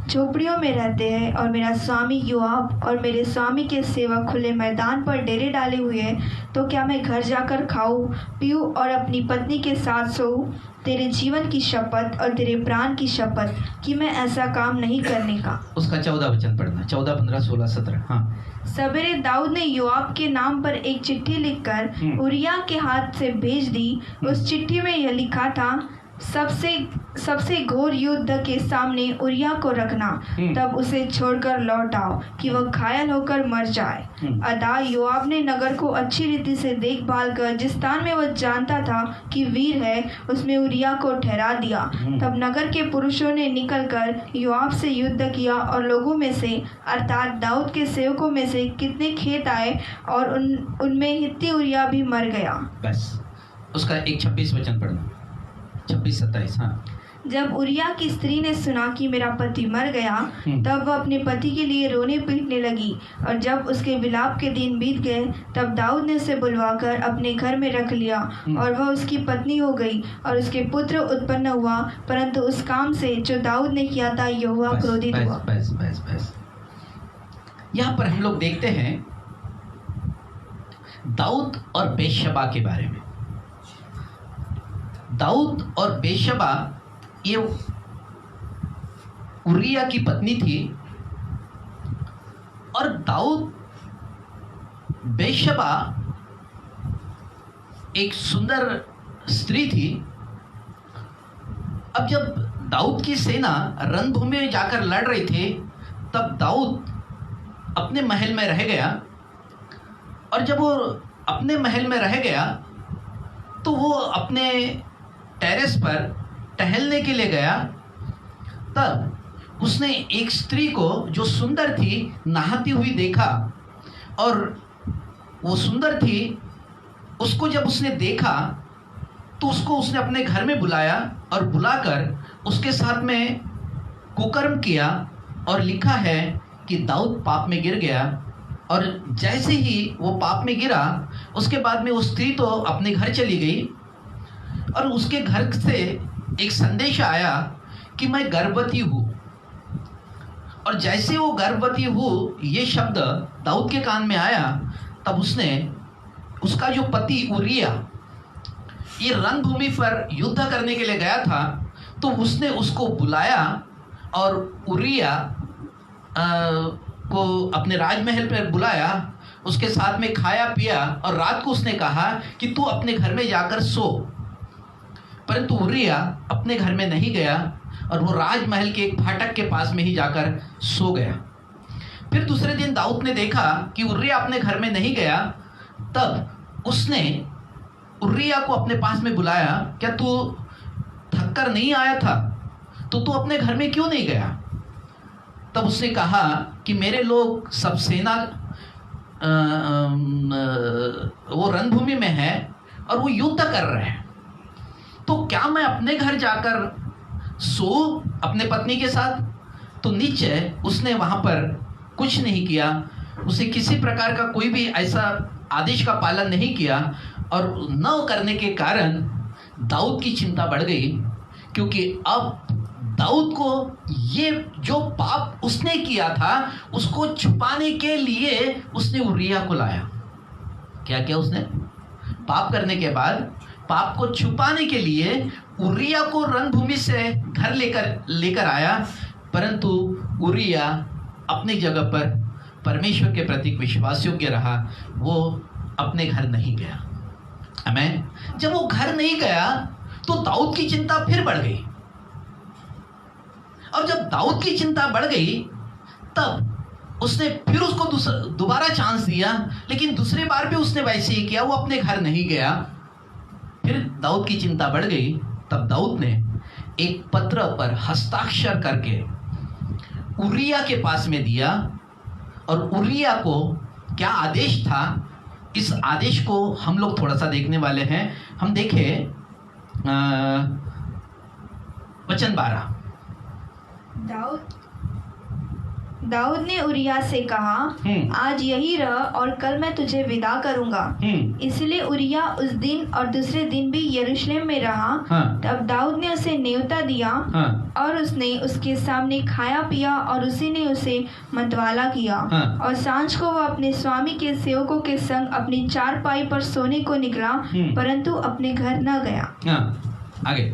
झोपड़ियों में रहते हैं, और मेरा स्वामी योआब और मेरे स्वामी के सेवक खुले मैदान पर डेरे डाले हुए हैं, तो क्या मैं घर जाकर खाऊं, पीऊं और अपनी पत्नी के साथ सोऊं? तेरे जीवन की शपथ और तेरे प्राण की शपथ कि मैं ऐसा काम नहीं करने का। उसका 14 वचन पढ़ना, 14, 15, 16, 17। हाँ। सवेरे दाऊद ने योआब के नाम पर एक चिट्ठी लिखकर उरिया के हाथ से भेज दी। उस चिट्ठी में यह लिखा था, सबसे घोर युद्ध के सामने उरिया को रखना, तब उसे छोड़कर लौट आओ कि वह घायल होकर मर जाए। अतः योआब ने नगर को अच्छी रीति से देखभाल कर जिस स्थान में वह जानता था कि वीर है, उसमें उरिया को ठहरा दिया। तब नगर के पुरुषों ने निकलकर योआब से युद्ध किया, और लोगों में से अर्थात दाऊद के सेवकों में से कितने खेत आए, और उनमें हित्ती उरिया भी मर गया। बस उसका एक 26 वचन पढ़ना, 26, 27। हाँ। जब उरिया की स्त्री ने सुना कि मेरा पति मर गया, तब वह अपने पति के लिए रोने पीटने लगी। और जब उसके विलाप के दिन बीत गए, तब दाऊद ने उसे बुलवाकर अपने घर में रख लिया, और वह उसकी पत्नी हो गई, और उसके पुत्र उत्पन्न हुआ। परंतु उस काम से जो दाऊद ने किया था, यहोवा क्रोधित हुआ। बस यहाँ पर हम लोग देखते हैं दाऊद और बेशबा के बारे में। दाऊद और बेशबा ये उरिया की पत्नी थी, और दाऊद बेशबा एक सुंदर स्त्री थी। अब जब दाऊद की सेना रणभूमि में जाकर लड़ रही थी, तब दाऊद अपने महल में रह गया। और जब वो अपने महल में रह गया, तो वो अपने टेरेस पर टहलने के लिए गया। तब उसने एक स्त्री को जो सुंदर थी नहाती हुई देखा, और वो सुंदर थी। उसको जब उसने देखा, तो उसको उसने अपने घर में बुलाया, और बुलाकर उसके साथ में कुकर्म किया। और लिखा है कि दाऊद पाप में गिर गया, और जैसे ही वो पाप में गिरा, उसके बाद में वो स्त्री तो अपने घर चली गई, और उसके घर से एक संदेश आया कि मैं गर्भवती हूँ। और जैसे वो गर्भवती हुई, ये शब्द दाऊद के कान में आया, तब उसने उसका जो पति उरिया ये रणभूमि पर युद्ध करने के लिए गया था, तो उसने उसको बुलाया और उरिया को अपने राजमहल पर बुलाया, उसके साथ में खाया पिया और रात को उसने कहा कि तू अपने घर में जाकर सो। परंतु उरिया अपने घर में नहीं गया और वो राजमहल के एक फाटक के पास में ही जाकर सो गया। फिर दूसरे दिन दाऊद ने देखा कि उरिया अपने घर में नहीं गया, तब उसने उरिया को अपने पास में बुलाया, क्या तू थक कर नहीं आया था, तो तू अपने घर में क्यों नहीं गया? तब उसने कहा कि मेरे लोग सब सेना वो रणभूमि में है और वो युद्ध कर रहे हैं, तो क्या मैं अपने घर जाकर सो अपने पत्नी के साथ? तो नीचे उसने वहां पर कुछ नहीं किया, उसे किसी प्रकार का कोई भी ऐसा आदेश का पालन नहीं किया, और न करने के कारण दाऊद की चिंता बढ़ गई, क्योंकि अब दाऊद को ये जो पाप उसने किया था उसको छुपाने के लिए उसने उरिया को लाया। क्या क्या उसने पाप करने के बाद पाप को छुपाने के लिए उरिया को रणभूमि से घर लेकर आया, परंतु उरिया अपनी जगह पर परमेश्वर के प्रति विश्वास योग्य रहा, वो अपने घर नहीं गया। आमीन। जब वो घर नहीं गया तो दाऊद की चिंता फिर बढ़ गई, और जब दाऊद की चिंता बढ़ गई तब उसने फिर उसको दोबारा चांस दिया, लेकिन दूसरी बार भी उसने वैसे ही किया, वो अपने घर नहीं गया। फिर दाऊद की चिंता बढ़ गई, तब दाऊद ने एक पत्र पर हस्ताक्षर करके उरिया के पास में दिया, और उरिया को क्या आदेश था, इस आदेश को हम लोग थोड़ा सा देखने वाले हैं। हम देखें वचन 12। दाऊद ने उरिया से कहा, आज यही रह और कल मैं तुझे विदा करूंगा। इसलिए उरिया उस दिन और दूसरे दिन भी यरूशलेम में रहा। तब दाऊद ने उसे न्योता दिया, और उसने उसके सामने खाया पिया, और उसी ने उसे मतवाला किया। और सांझ को वह अपने स्वामी के सेवकों के संग अपनी चारपाई पर सोने को निकला, परंतु अपने घर न गया। आगे।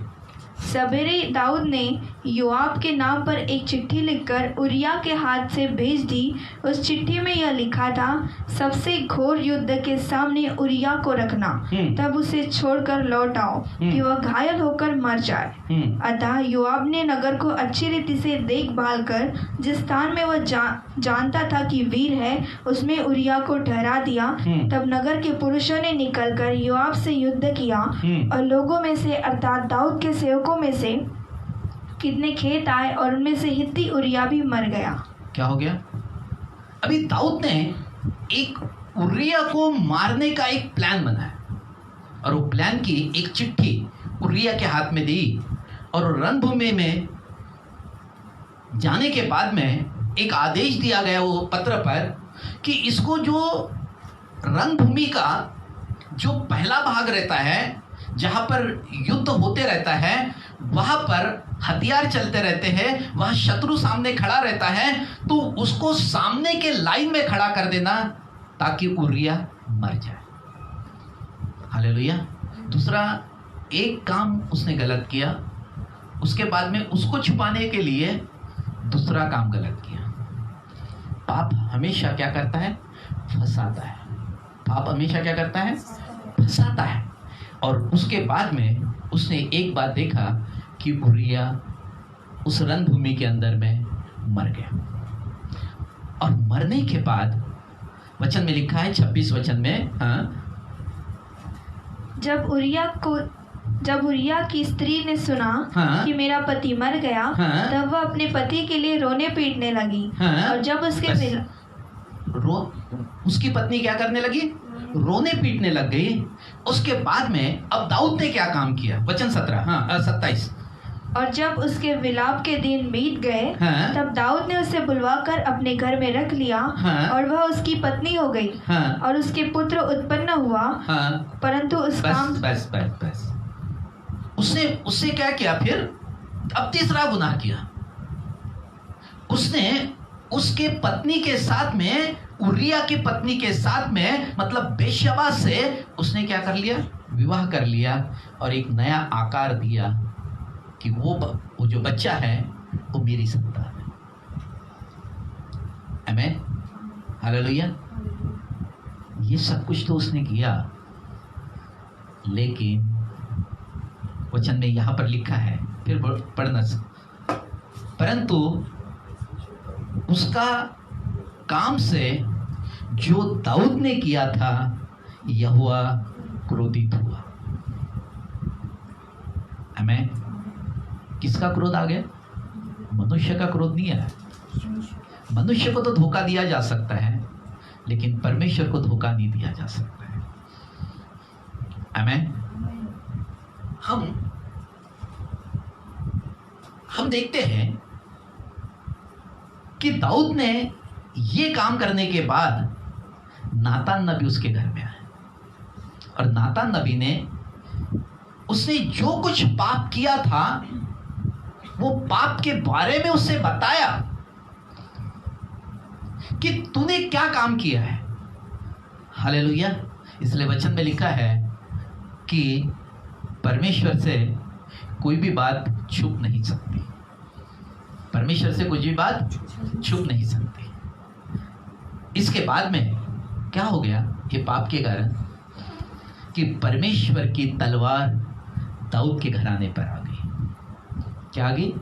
सवेरे दाऊद ने योआब के नाम पर एक चिट्ठी लिखकर उरिया के हाथ से भेज दी। उस चिट्ठी में यह लिखा था, सबसे घोर युद्ध के सामने उरिया को रखना, तब उसे छोड़कर लौट आओ कि वह घायल होकर मर जाए। अतः योआब ने नगर को अच्छी रीति से देखभाल कर जिस स्थान में वह जानता था कि वीर है, उसमें उरिया को ठहरा दिया। तब नगर के पुरुषों ने निकलकर योआब से युद्ध किया, और लोगों में से अर्थात दाऊद के सेवकों में से कितने खेत आए, और उनमें से हित्ती उरिया भी मर गया। क्या हो गया? अभी दाऊद ने एक उरिया को मारने का एक प्लान बनाया, और वो प्लान की एक चिट्ठी उरिया के हाथ में दी, और रणभूमि में जाने के बाद में एक आदेश दिया गया वो पत्र पर कि इसको जो रणभूमि का जो पहला भाग रहता है, जहां पर युद्ध होते रहता है, वहां पर हथियार चलते रहते हैं, वहां शत्रु सामने खड़ा रहता है, तो उसको सामने के लाइन में खड़ा कर देना ताकि उरिया मर जाए। हालेलुया। दूसरा एक काम उसने गलत किया, उसके बाद में उसको छुपाने के लिए दूसरा काम गलत किया। पाप हमेशा क्या करता है? फंसाता है। पाप हमेशा क्या करता है? फंसाता है। और उसके बाद में उसने एक बात देखा कि उरिया उस रणभूमि के अंदर में मर गया, और मरने के बाद वचन में लिखा है 26 वचन में, जब उरिया की स्त्री ने सुना कि मेरा पति मर गया, तब वह अपने पति के लिए रोने पीटने लगी। और जब उसकी पत्नी क्या करने लगी? रोने पीटने लग गई। उसके बाद में अब दाऊद ने क्या काम किया? वचन 27। और जब उसके विलाप के दिन बीत गए, तब दाऊद ने उसे बुलवाकर अपने घर में रख लिया, और वह उसकी पत्नी हो गई, और उसके पुत्र उत्पन्न हुआ। परंतु उसने क्या किया? फिर अब तीसरा गुनाह किया। उसने उसके पत्नी के साथ में, उरिया की पत्नी के साथ में, मतलब बेशबा से उसने क्या कर लिया? विवाह कर लिया और एक नया आकार दिया कि वो जो बच्चा है वो मेरी संतान है। आमीन, हालेलुया। ये सब कुछ तो उसने किया, लेकिन वचन में यहां पर लिखा है, फिर पढ़ना, परंतु उसका काम से जो दाऊद ने किया था यहोवा क्रोधित हुआ। आमीन। किसका क्रोध आ गया? मनुष्य का क्रोध नहीं है। मनुष्य को तो धोखा दिया जा सकता है, लेकिन परमेश्वर को धोखा नहीं दिया जा सकता है। आमीन। हम देखते हैं कि दाऊद ने ये काम करने के बाद नातान नबी उसके घर में आए, और नातान नबी ने उसने जो कुछ पाप किया था वो पाप के बारे में उससे बताया कि तूने क्या काम किया है। हालेलुया। इसलिए वचन में लिखा है कि परमेश्वर से कोई भी बात छुप नहीं सकती। परमेश्वर से कोई भी बात छुप नहीं सकती। इसके बाद में क्या हो गया? ये पाप के कारण कि परमेश्वर की तलवार दाऊद के घराने पर आ गई। क्या आ गई?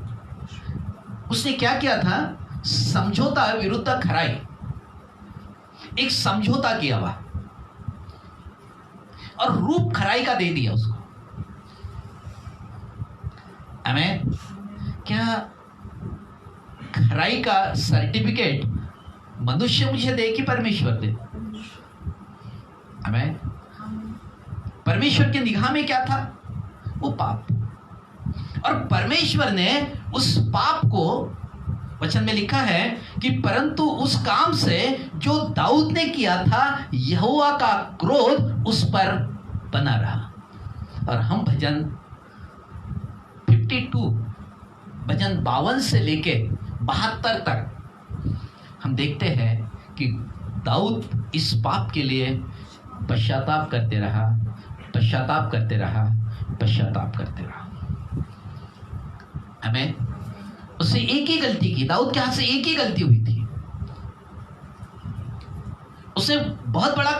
उसने क्या किया था? समझौता विरुद्ध खराई, एक समझौता किया हुआ और रूप खराई का दे दिया उसको। आमीन। क्या खराई का सर्टिफिकेट मनुष्य मुझे दे कि परमेश्वर दे? आमीन। परमेश्वर की निगाह में क्या था? वो पाप, और परमेश्वर ने उस पाप को, वचन में लिखा है कि परंतु उस काम से जो दाऊद ने किया था यहोवा का क्रोध उस पर बना रहा। और हम भजन 52, भजन 52 से लेके 72 तक हम देखते हैं कि दाऊद इस पाप के लिए पश्चाताप करते रहा, पश्चाताप करते रहा, पश्चाताप करते रहा। हमें उससे एक ही गलती की, दाऊद के हाथ से एक ही गलती हुई थी। उसने बहुत बड़ा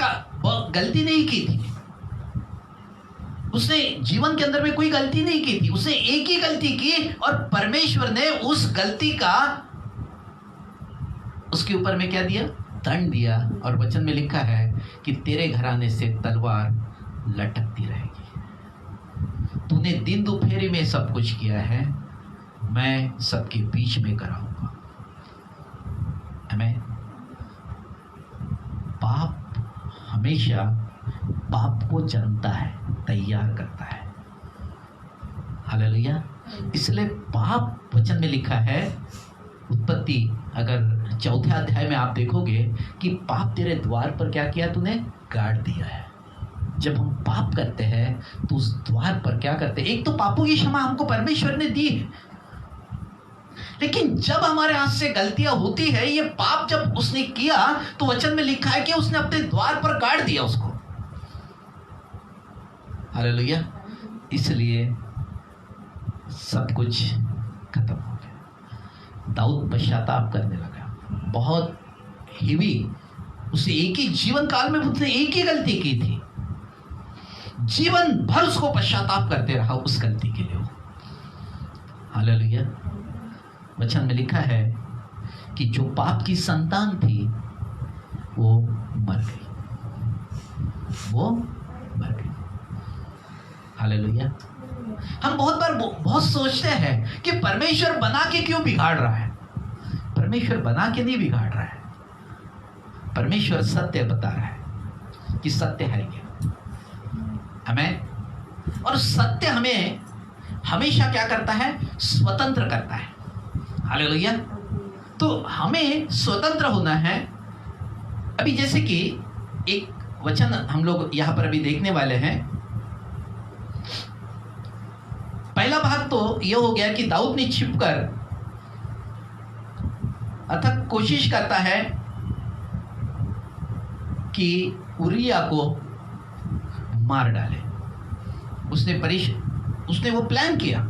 गलती नहीं की थी। उसने जीवन के अंदर में कोई गलती नहीं की थी। उसने एक ही गलती की और परमेश्वर ने उस गलती का उसके ऊपर में क्या दिया? दंड दिया। और वचन में लिखा है कि तेरे घराने से तलवार लटकती रहेगी। तूने दिन दोपहरी में सब कुछ किया है, मैं सबके बीच में कराऊंगा। आमीन। पाप हमेशा पाप को जन्मता है, तैयार करता है। हालेलुया। इसलिए पाप, वचन में लिखा है उत्पत्ति अगर 4 अध्याय में आप देखोगे कि पाप तेरे द्वार पर क्या किया? तूने गाड़ दिया है। जब हम पाप करते हैं तो उस द्वार पर क्या करते हैं? एक तो पापों की क्षमा हमको परमेश्वर ने दी है, लेकिन जब हमारे हाथ से गलतियां होती है, ये पाप जब उसने किया तो वचन में लिखा है कि उसने अपने द्वार पर गाड़ दिया उसको। हालेलुया। इसलिए सब कुछ खत्म हो गया। दाऊद पश्चाताप करने लगा, बहुत हेवी। उसे एक ही जीवन काल में उसने एक ही गलती की थी, जीवन भर उसको पश्चाताप करते रहा उस गलती के लिए। हालेलुया। वचन में लिखा है कि जो पाप की संतान थी वो मर गई, वो मर गई। हालेलुया। हम बहुत बार बहुत सोचते हैं कि परमेश्वर बना के क्यों बिगाड़ रहा है। परमेश्वर बना के नहीं बिगाड़ रहा है, परमेश्वर सत्य बता रहा है कि सत्य है क्या। हमें, और सत्य हमें हमेशा क्या करता है? स्वतंत्र करता है। हालेलुया। तो हमें स्वतंत्र होना है। अभी जैसे कि एक वचन हम लोग यहां पर अभी देखने वाले हैं। पहला भाग तो यह हो गया कि दाऊद ने छिपकर अथक कोशिश करता है कि उरिया को मार डाले। उसने वो प्लान किया,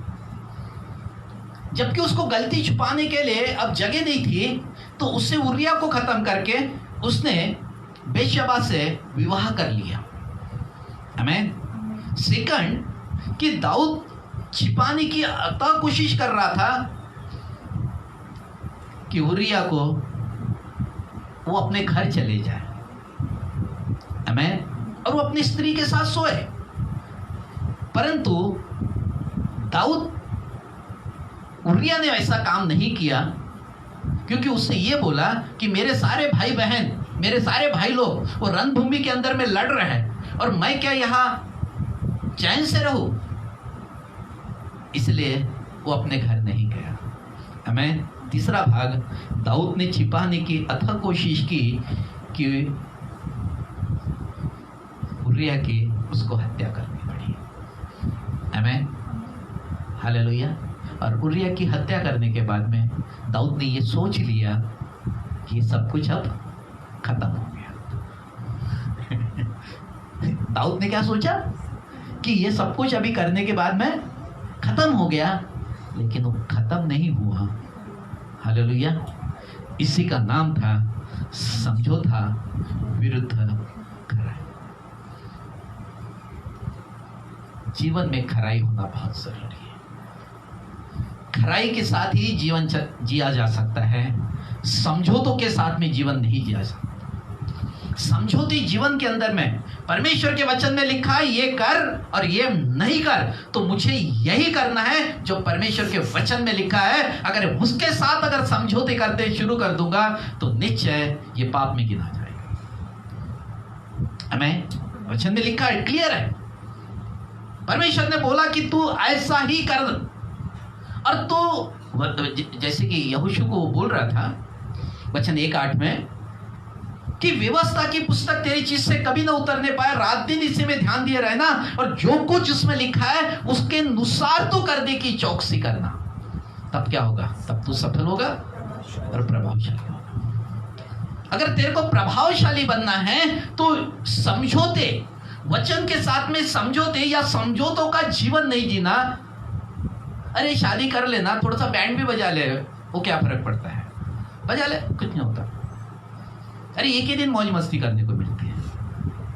जबकि उसको गलती छुपाने के लिए अब जगह नहीं थी, तो उसने उरिया को खत्म करके उसने बेशबा से विवाह कर लिया। आमीन। सेकंड कि दाऊद छिपाने की अतः कोशिश कर रहा था कि उरिया को वो अपने घर चले जाए, आमीन, और वो अपनी स्त्री के साथ सोए। परंतु दाऊद उरिया ने वैसा काम नहीं किया, क्योंकि उससे ये बोला कि मेरे सारे भाई बहन, मेरे सारे भाई लोग वो रणभूमि के अंदर में लड़ रहे हैं और मैं क्या यहाँ चैन से रहूं, इसलिए वो अपने घर नहीं गया। हमें तीसरा भाग, दाऊद ने छिपाने की अथक कोशिश की कि उरिया की उसको हत्या करनी पड़ी। हमें हालेलुया। और उरिया की हत्या करने के बाद में दाऊद ने ये सोच लिया कि ये सब कुछ अब खत्म हो गया। दाऊद ने क्या सोचा कि ये सब कुछ अभी करने के बाद में खत्म हो गया, लेकिन वो खत्म नहीं हुआ। हालेलुया। इसी का नाम था समझौता विरुद्ध खराई। जीवन में खराई होना बहुत जरूरी है। खराई के साथ ही जीवन जिया जा सकता है, समझौतों के साथ में जीवन नहीं जिया जा सकता। समझौती जीवन के अंदर में परमेश्वर के वचन में लिखा है ये कर और ये नहीं कर, तो मुझे यही करना है जो परमेश्वर के वचन में लिखा है। अगर उसके साथ अगर समझौते करते शुरू कर दूंगा तो निश्चय ये पाप में गिना जाएगा। हमें वचन में लिखा है, क्लियर है। परमेश्वर ने बोला कि तू ऐसा ही कर, और तो जैसे कि यहोशू को बोल रहा था वचन 1:8 में कि व्यवस्था की पुस्तक तेरी चीज से कभी ना उतरने पाए, रात दिन इसी में ध्यान दिए रहना, और जो कुछ उसमें लिखा है उसके अनुसार तो करने की चौकसी करना, तब क्या होगा? तब तू सफल होगा और प्रभावशाली होगा। अगर तेरे को प्रभावशाली बनना है तो समझौते, वचन के साथ में समझौते या समझौतों का जीवन नहीं जीना। अरे शादी कर लेना, थोड़ा सा बैंड भी बजा ले, वो क्या फर्क पड़ता है, बजा ले, कुछ नहीं होता। अरे एक ही दिन मौज मस्ती करने को मिलती है,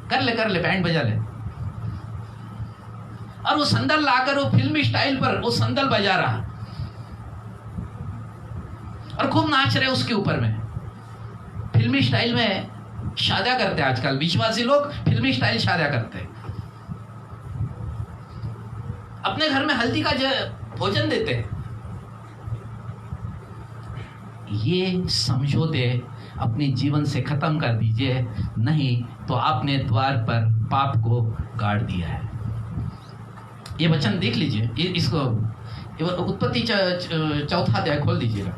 कर ले बैंड बजा ले। और वो संदल लाकर वो फिल्मी स्टाइल पर वो संदल बजा रहा और खूब नाच रहे उसके ऊपर में। फिल्मी स्टाइल में शादियां करते हैं आजकल, विश्वासी लोग फिल्मी स्टाइल शादियां करते हैं। अपने घर में हल्दी का भोजन देते हैं। ये समझौते अपने जीवन से खत्म कर दीजिए, नहीं तो आपने द्वार पर पाप को गाड़ दिया है। ये वचन देख लीजिए, इसको उत्पत्ति 4 अध्याय खोल दीजिएगा।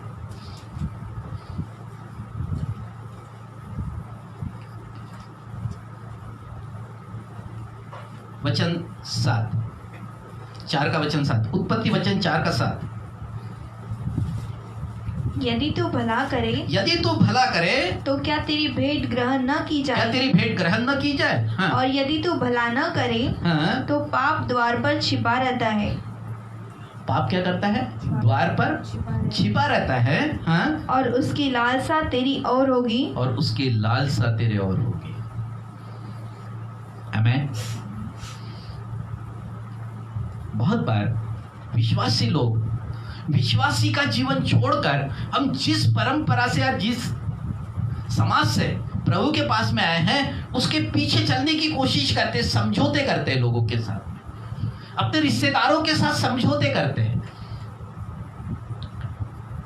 वचन 7, 4 का वचन 7, उत्पत्ति वचन 4 का 7। यदि तू भला करे तो क्या तेरी भेंट ग्रहण न की जाए? हाँ। और यदि तू भला न करे, हाँ, तो पाप द्वार पर छिपा रहता है। पाप क्या करता है? द्वार पर छिपा रहता है। हाँ। और उसकी लालसा तेरी और होगी। आमीन। बहुत बार विश्वासी लोग विश्वासी का जीवन छोड़कर हम जिस परंपरा से या जिस समाज से प्रभु के पास में आए हैं उसके पीछे चलने की कोशिश करते, समझौते करते हैं लोगों के साथ, अपने रिश्तेदारों के साथ समझौते करते हैं,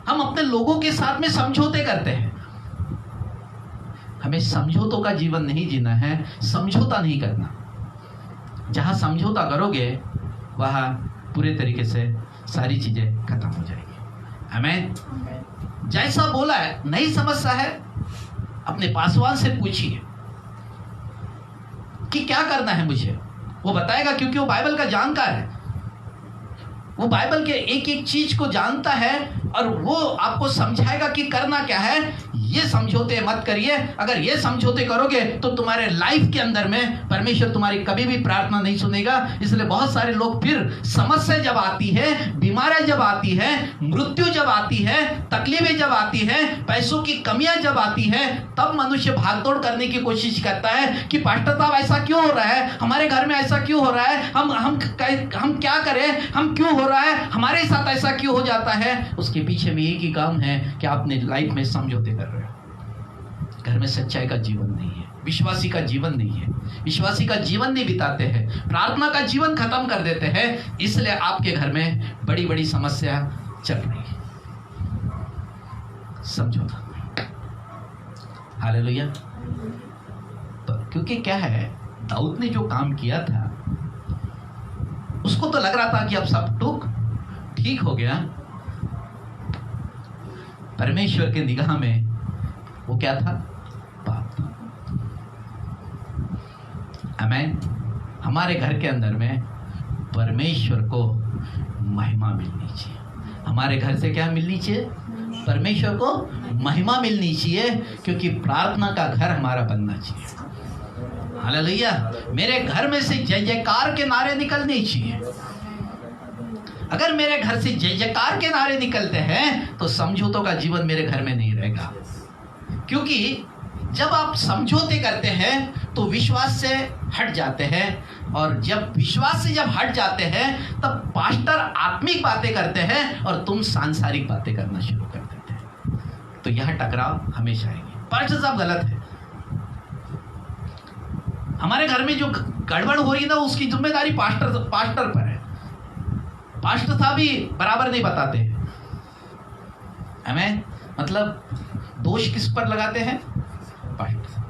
हम अपने लोगों के साथ में समझौते करते हैं। हमें समझौतों का जीवन नहीं जीना है, समझौता नहीं करना। जहां समझौता करोगे वहां पूरे तरीके से सारी चीजें खत्म हो जाएगी। आमीन। जैसा बोला है, नहीं समझता है, अपने पासवान से पूछिए कि क्या करना है मुझे, वो बताएगा, क्योंकि वो बाइबल का जानकार है। वो बाइबल के एक एक चीज को जानता है और वो आपको समझाएगा कि करना क्या है। ये समझौते मत करिए। अगर ये समझौते करोगे तो तुम्हारे लाइफ के अंदर में परमेश्वर तुम्हारी कभी भी प्रार्थना नहीं सुनेगा। इसलिए बहुत सारे लोग फिर समस्या जब आती है, बीमारियां जब आती है, मृत्यु जब आती है, तकलीफें जब आती है, पैसों की कमियां जब आती है, तब मनुष्य भागदौड़ करने की कोशिश करता है कि पास्टर साहब ऐसा क्यों हो रहा है, हमारे घर में ऐसा क्यों हो रहा है, हम क्या करें, हम क्यों हो रहा है, हमारे साथ ऐसा क्यों हो जाता है। उसके पीछे में एक ही काम है कि आपने लाइफ में समझौते कर रहे हो। घर में सच्चाई का जीवन नहीं है, विश्वासी का जीवन नहीं है, विश्वासी का जीवन नहीं बिताते हैं, प्रार्थना का जीवन खत्म कर देते हैं। इसलिए आपके घर में बड़ी बड़ी समस्या चल रही है। समझौता, हालेलुया। तो क्योंकि क्या है, दाऊद ने जो काम किया था उसको तो लग रहा था कि अब सब ठीक हो गया। परमेश्वर के निगाह में वो क्या था, पाप। आमीन। हमारे घर के अंदर में परमेश्वर को महिमा मिलनी चाहिए। हमारे घर से क्या मिलनी चाहिए, परमेश्वर को महिमा मिलनी चाहिए, क्योंकि प्रार्थना का घर हमारा बनना चाहिए। हालेलुया। मेरे घर में से जय जयकार के नारे निकलने चाहिए। अगर मेरे घर से जय जयकार के नारे निकलते हैं तो समझौतों का जीवन मेरे घर में नहीं रहेगा। क्योंकि जब आप समझौते करते हैं तो विश्वास से हट जाते हैं, और जब विश्वास से जब हट जाते हैं तब पास्टर आत्मिक बातें करते हैं और तुम सांसारिक बातें करना शुरू कर देते हैं। तो यह टकराव हमेशा आएगी। पास्टर साहब गलत है, हमारे घर में जो गड़बड़ हो रही है ना उसकी जिम्मेदारी पास्टर पर है। पास्टर साहब भी बराबर नहीं बताते। हमें मतलब दोष किस पर लगाते हैं, पास्टर साहब।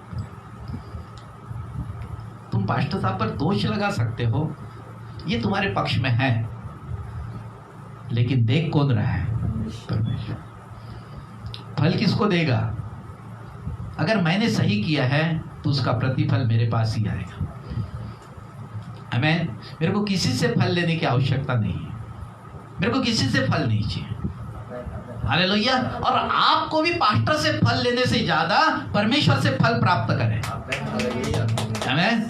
तुम पास्टर साहब पर दोष लगा सकते हो, ये तुम्हारे पक्ष में है, लेकिन देख कौन रहा है, परमेश्वर। फल किसको देगा, अगर मैंने सही किया है तो उसका प्रतिफल मेरे पास ही आएगा। आमीन। मेरे को किसी से फल लेने की आवश्यकता नहीं है, मेरे को किसी से फल नहीं चाहिए। हालेलुया। और आपको भी पास्टर से फल लेने से ज्यादा परमेश्वर से फल प्राप्त करें। आमीन।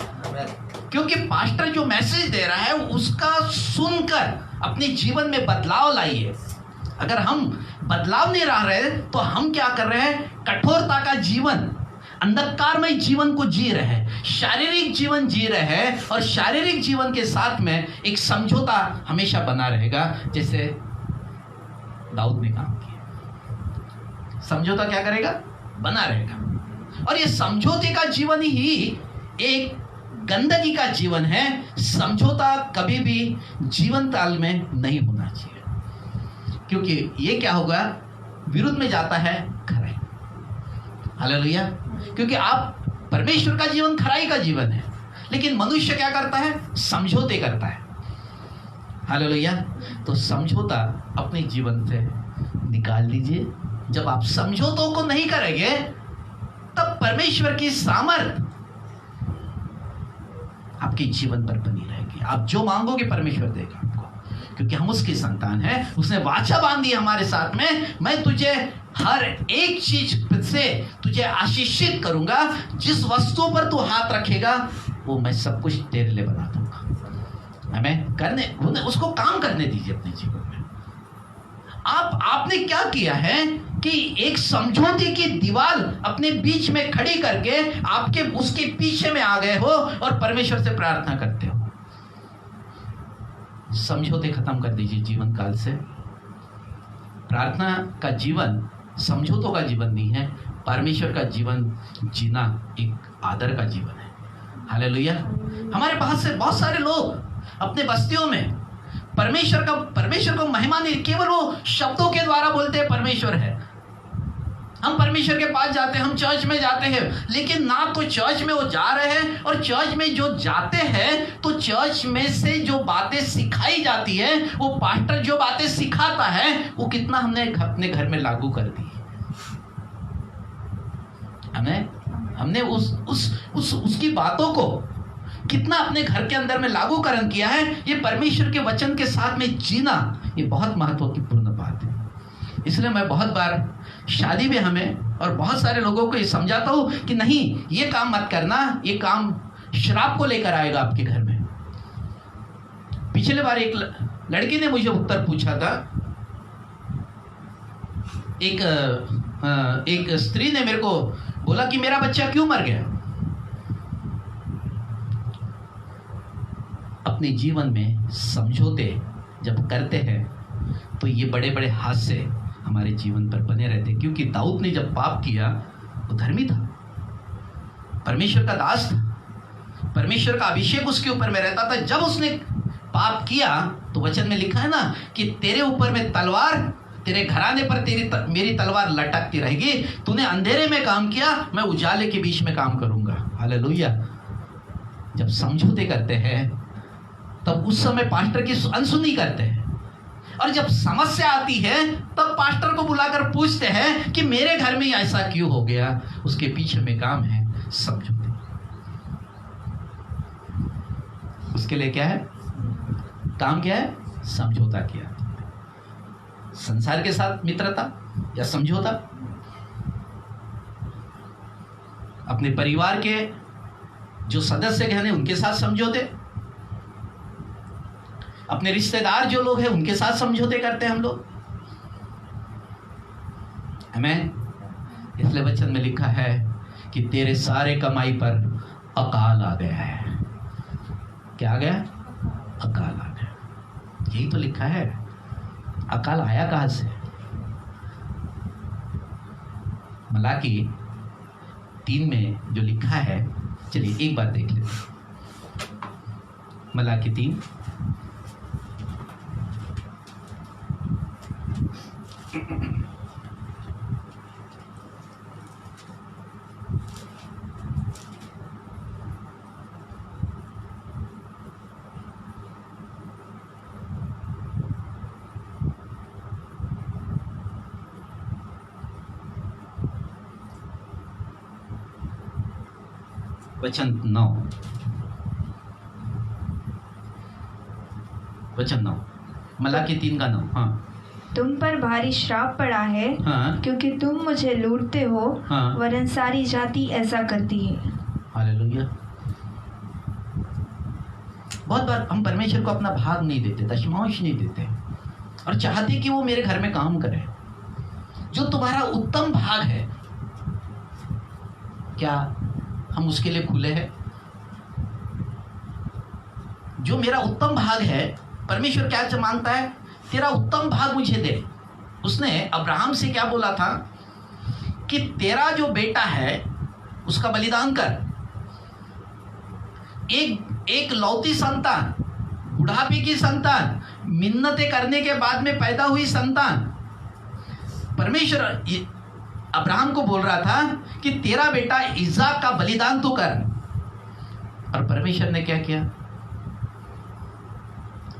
क्योंकि पास्टर जो मैसेज दे रहा है उसका सुनकर अपने जीवन में बदलाव लाइए। अगर हम बदलाव नहीं ला रहे तो हम क्या कर रहे हैं, कठोरता का जीवन, अंधकारमय जीवन को जी रहे हैं, शारीरिक जीवन जी रहे हैं, और शारीरिक जीवन के साथ में एक समझौता हमेशा बना रहेगा। जैसे दाऊद ने काम किया, समझौता क्या करेगा, बना रहेगा। और ये समझौते का जीवन ही एक गंदगी का जीवन है। समझौता कभी भी जीवन काल में नहीं होना चाहिए, क्योंकि ये क्या होगा, विरुद्ध में जाता है खराई। हालेलुया। क्योंकि आप परमेश्वर का जीवन खराई का जीवन है, लेकिन मनुष्य क्या करता है, समझौते करता है। हालेलुया। तो समझौता अपने जीवन से निकाल दीजिए। जब आप समझौतों को नहीं करेंगे तब परमेश्वर की सामर्थ आपके जीवन पर बनी रहेगी। आप जो मांगोगे परमेश्वर देगा आपको, क्योंकि हम उसकी संतान हैं। उसने वाचा बांधी हमारे साथ में, मैं तुझे हर एक चीज से तुझे आशीषित करूंगा, जिस वस्तु पर तू हाथ रखेगा वो मैं सब कुछ तेरे लिए बना दूंगा। हमें करने, उसको काम करने दीजिए अपने जीवन में। आपने क्या किया है कि एक समझौते की दीवार अपने बीच में खड़ी करके आपके उसके पीछे में आ गए हो और परमेश्वर से प्रार्थना करते हो। समझौते खत्म कर दीजिए जीवन काल से। प्रार्थना का जीवन समझौतों का जीवन नहीं है, परमेश्वर का जीवन जीना एक आदर का जीवन है। हालेलुया। हमारे पास से बहुत सारे लोग अपने बस्तियों में परमेश्वर को महिमा नहीं, केवल वो शब्दों के द्वारा बोलते हैं परमेश्वर है। हम परमेश्वर के पास जाते हैं, हम चर्च में जाते हैं, लेकिन ना तो चर्च में वो जा रहे हैं, और चर्च में जो जाते हैं तो चर्च में से जो बातें सिखाई जाती है, वो पास्टर जो बातें सिखाता है वो कितना हमने अपने घर में लागू कर दी। हमने उसकी बातों को कितना अपने घर के अंदर में लागूकरण किया है। ये परमेश्वर के वचन के साथ में जीना, ये बहुत महत्वपूर्ण बात है। इसलिए मैं बहुत बार शादी में हमें और बहुत सारे लोगों को ये समझाता हूं कि नहीं, ये काम मत करना, ये काम श्राप को लेकर आएगा आपके घर में। पिछले बार एक लड़की ने मुझे उत्तर पूछा था, एक स्त्री ने मेरे को बोला कि मेरा बच्चा क्यों मर गया। अपने जीवन में समझौते जब करते हैं तो ये बड़े बड़े हादसे हमारे जीवन पर बने रहते, क्योंकि दाऊद ने जब पाप किया वो धर्मी था, परमेश्वर का दास था, परमेश्वर का अभिषेक उसके ऊपर में रहता था। जब उसने पाप किया तो वचन में लिखा है ना कि तेरे ऊपर में तलवार, तेरे घराने पर मेरी तलवार लटकती रहेगी। तूने अंधेरे में काम किया, मैं उजाले के बीच में काम करूंगा। हालेलुया। जब समझौते करते हैं तब उस समय पास्टर की अनसुनी करते हैं, और जब समस्या आती है तब पास्टर को बुलाकर पूछते हैं कि मेरे घर में ऐसा क्यों हो गया। उसके पीछे में काम है समझौते। उसके लिए क्या है काम, क्या है समझौता किया। संसार के साथ मित्रता या समझौता, अपने परिवार के जो सदस्य हैं उनके साथ समझौते, अपने रिश्तेदार जो लोग हैं उनके साथ समझौते करते हैं हम लोग। आमीन। इसलिए वचन में लिखा है कि तेरे सारे कमाई पर अकाल आ गया है। क्या आ गया? अकाल आ गया। यही तो लिखा है। अकाल आया कहां से? मलाकी 3 में जो लिखा है, चलिए एक बार देख लेते। मलाकी 3 वचन 9 मलाकी 3 का 9। हाँ, तुम पर भारी श्राप पड़ा है, हाँ, क्योंकि तुम मुझे लूटते हो, हाँ, वरन सारी जाति ऐसा करती है। हालेलुया। बहुत बार हम परमेश्वर को अपना भाग नहीं देते, दशमांश नहीं देते, और चाहते कि वो मेरे घर में काम करे। जो तुम्हारा उत्तम भाग है, क्या हम उसके लिए खुले हैं? जो मेरा उत्तम भाग है, परमेश्वर क्या मांगता है? तेरा उत्तम भाग मुझे दे। उसने अब्राहम से क्या बोला था कि तेरा जो बेटा है उसका बलिदान कर। एक लौती संतान, बुढ़ापे की संतान, मिन्नतें करने के बाद में पैदा हुई संतान। परमेश्वर अब्राहम को बोल रहा था कि तेरा बेटा इसाक का बलिदान तो कर। और परमेश्वर ने क्या किया?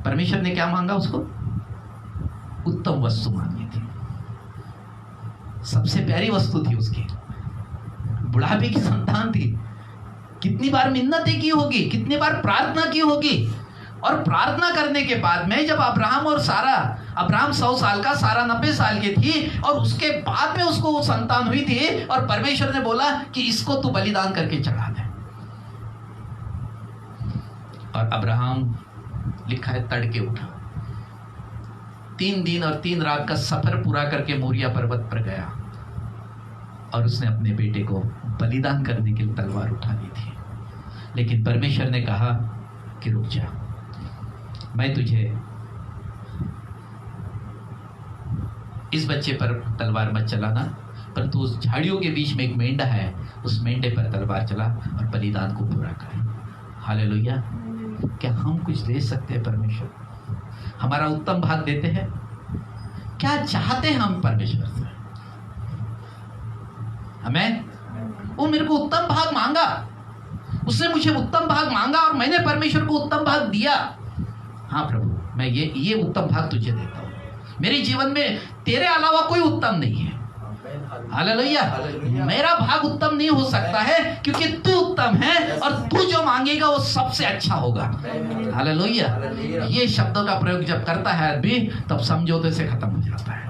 परमेश्वर ने क्या मांगा उसको? उत्तम वस्तु मांगी थी। सबसे प्यारी वस्तु थी उसकी, बुढ़ापे की संतान थी। कितनी बार मिन्नतें की होगी, कितनी बार प्रार्थना की होगी। और प्रार्थना करने के बाद में जब अब्राहम और सारा, अब्राहम 100 साल का, सारा 90 साल की थी, और उसके बाद में उसको संतान हुई थी, और परमेश्वर ने बोला कि इसको तू बलिदान करके चढ़ा दे। और अब्राहम, लिखा है, तड़के उठा, 3 दिन और 3 रात का सफर पूरा करके मोरिया पर्वत पर गया, और उसने अपने बेटे को बलिदान करने के लिए तलवार उठा ली थी। लेकिन परमेश्वर ने कहा कि रुक जा, मैं तुझे इस बच्चे पर तलवार मत चलाना, पर तू उस झाड़ियों के बीच में एक मेंढा है, उस मेंढे पर तलवार चला और बलिदान को पूरा कर। हालेलुया। क्या हम कुछ दे सकते हैं परमेश्वर? हमारा उत्तम भाग देते हैं? क्या चाहते हैं हम परमेश्वर से? हमें, वो मेरे को उत्तम भाग मांगा, उसने मुझे उत्तम भाग मांगा, और मैंने परमेश्वर को उत्तम भाग दिया। हाँ प्रभु, मैं ये उत्तम भाग तुझे देता हूँ। मेरे जीवन में तेरे अलावा कोई उत्तम नहीं है। हालेलुया। मेरा भाग उत्तम नहीं हो सकता है, क्योंकि तू उत्तम है, और तू जो मांगेगा वो सबसे अच्छा होगा। हालेलुया। ये शब्दों का प्रयोग जब करता है आदमी, तब समझौते से खत्म हो जाता है।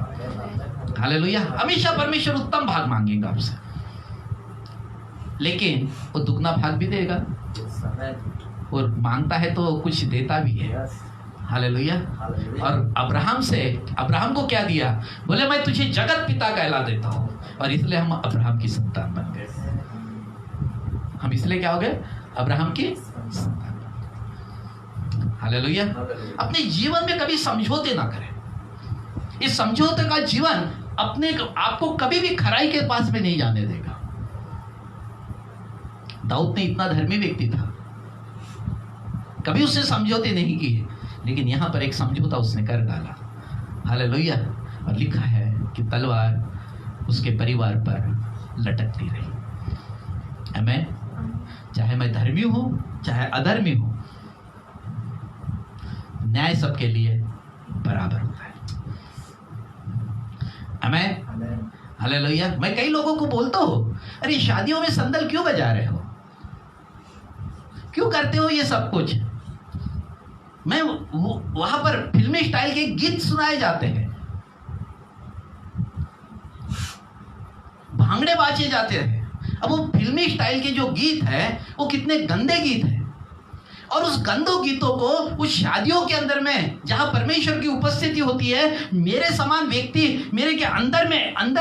हालेलुया। हमेशा परमेश्वर उत्तम भाग मांगेगा आपसे, लेकिन वो दुगना भाग भी देगा, और मांगता है तो कुछ देता भी है। हालेलुया। और अब्राहम को क्या दिया? बोले मैं तुझे जगत पिता कहला देता हूं, और इसलिए हम अब्राहम की संतान बन गए। हम इसलिए क्या हो गए? अब्राहम की संतान। हालेलुया। अपने जीवन में कभी समझौते ना करें। इस समझौते का जीवन आपको कभी भी खराई के पास में नहीं जाने देगा। दाऊद ने इतना धर्मी व्यक्ति था, कभी उससे समझौते नहीं किए, लेकिन यहां पर एक समझौता उसने कर डाला। हालेलुया। और लिखा है कि तलवार उसके परिवार पर लटकती रही। आमीन। चाहे मैं धर्मी हूं चाहे अधर्मी हूं, न्याय सबके लिए बराबर होता है। आमीन। हालेलुया। मैं कई लोगों को बोलता हूं, अरे शादियों में संदल क्यों बजा रहे हो, क्यों करते हो ये सब कुछ? मैं वहां पर फिल्मी स्टाइल के गीत सुनाए जाते हैं, भांगड़े बाजे जाते हैं। अब वो फिल्मी स्टाइल के जो गीत है वो कितने गंदे गीत हैं, और उस गंदो गीतों को उस शादियों के अंदर में जहां परमेश्वर की उपस्थिति होती है, मेरे समान व्यक्ति मेरे के अंदर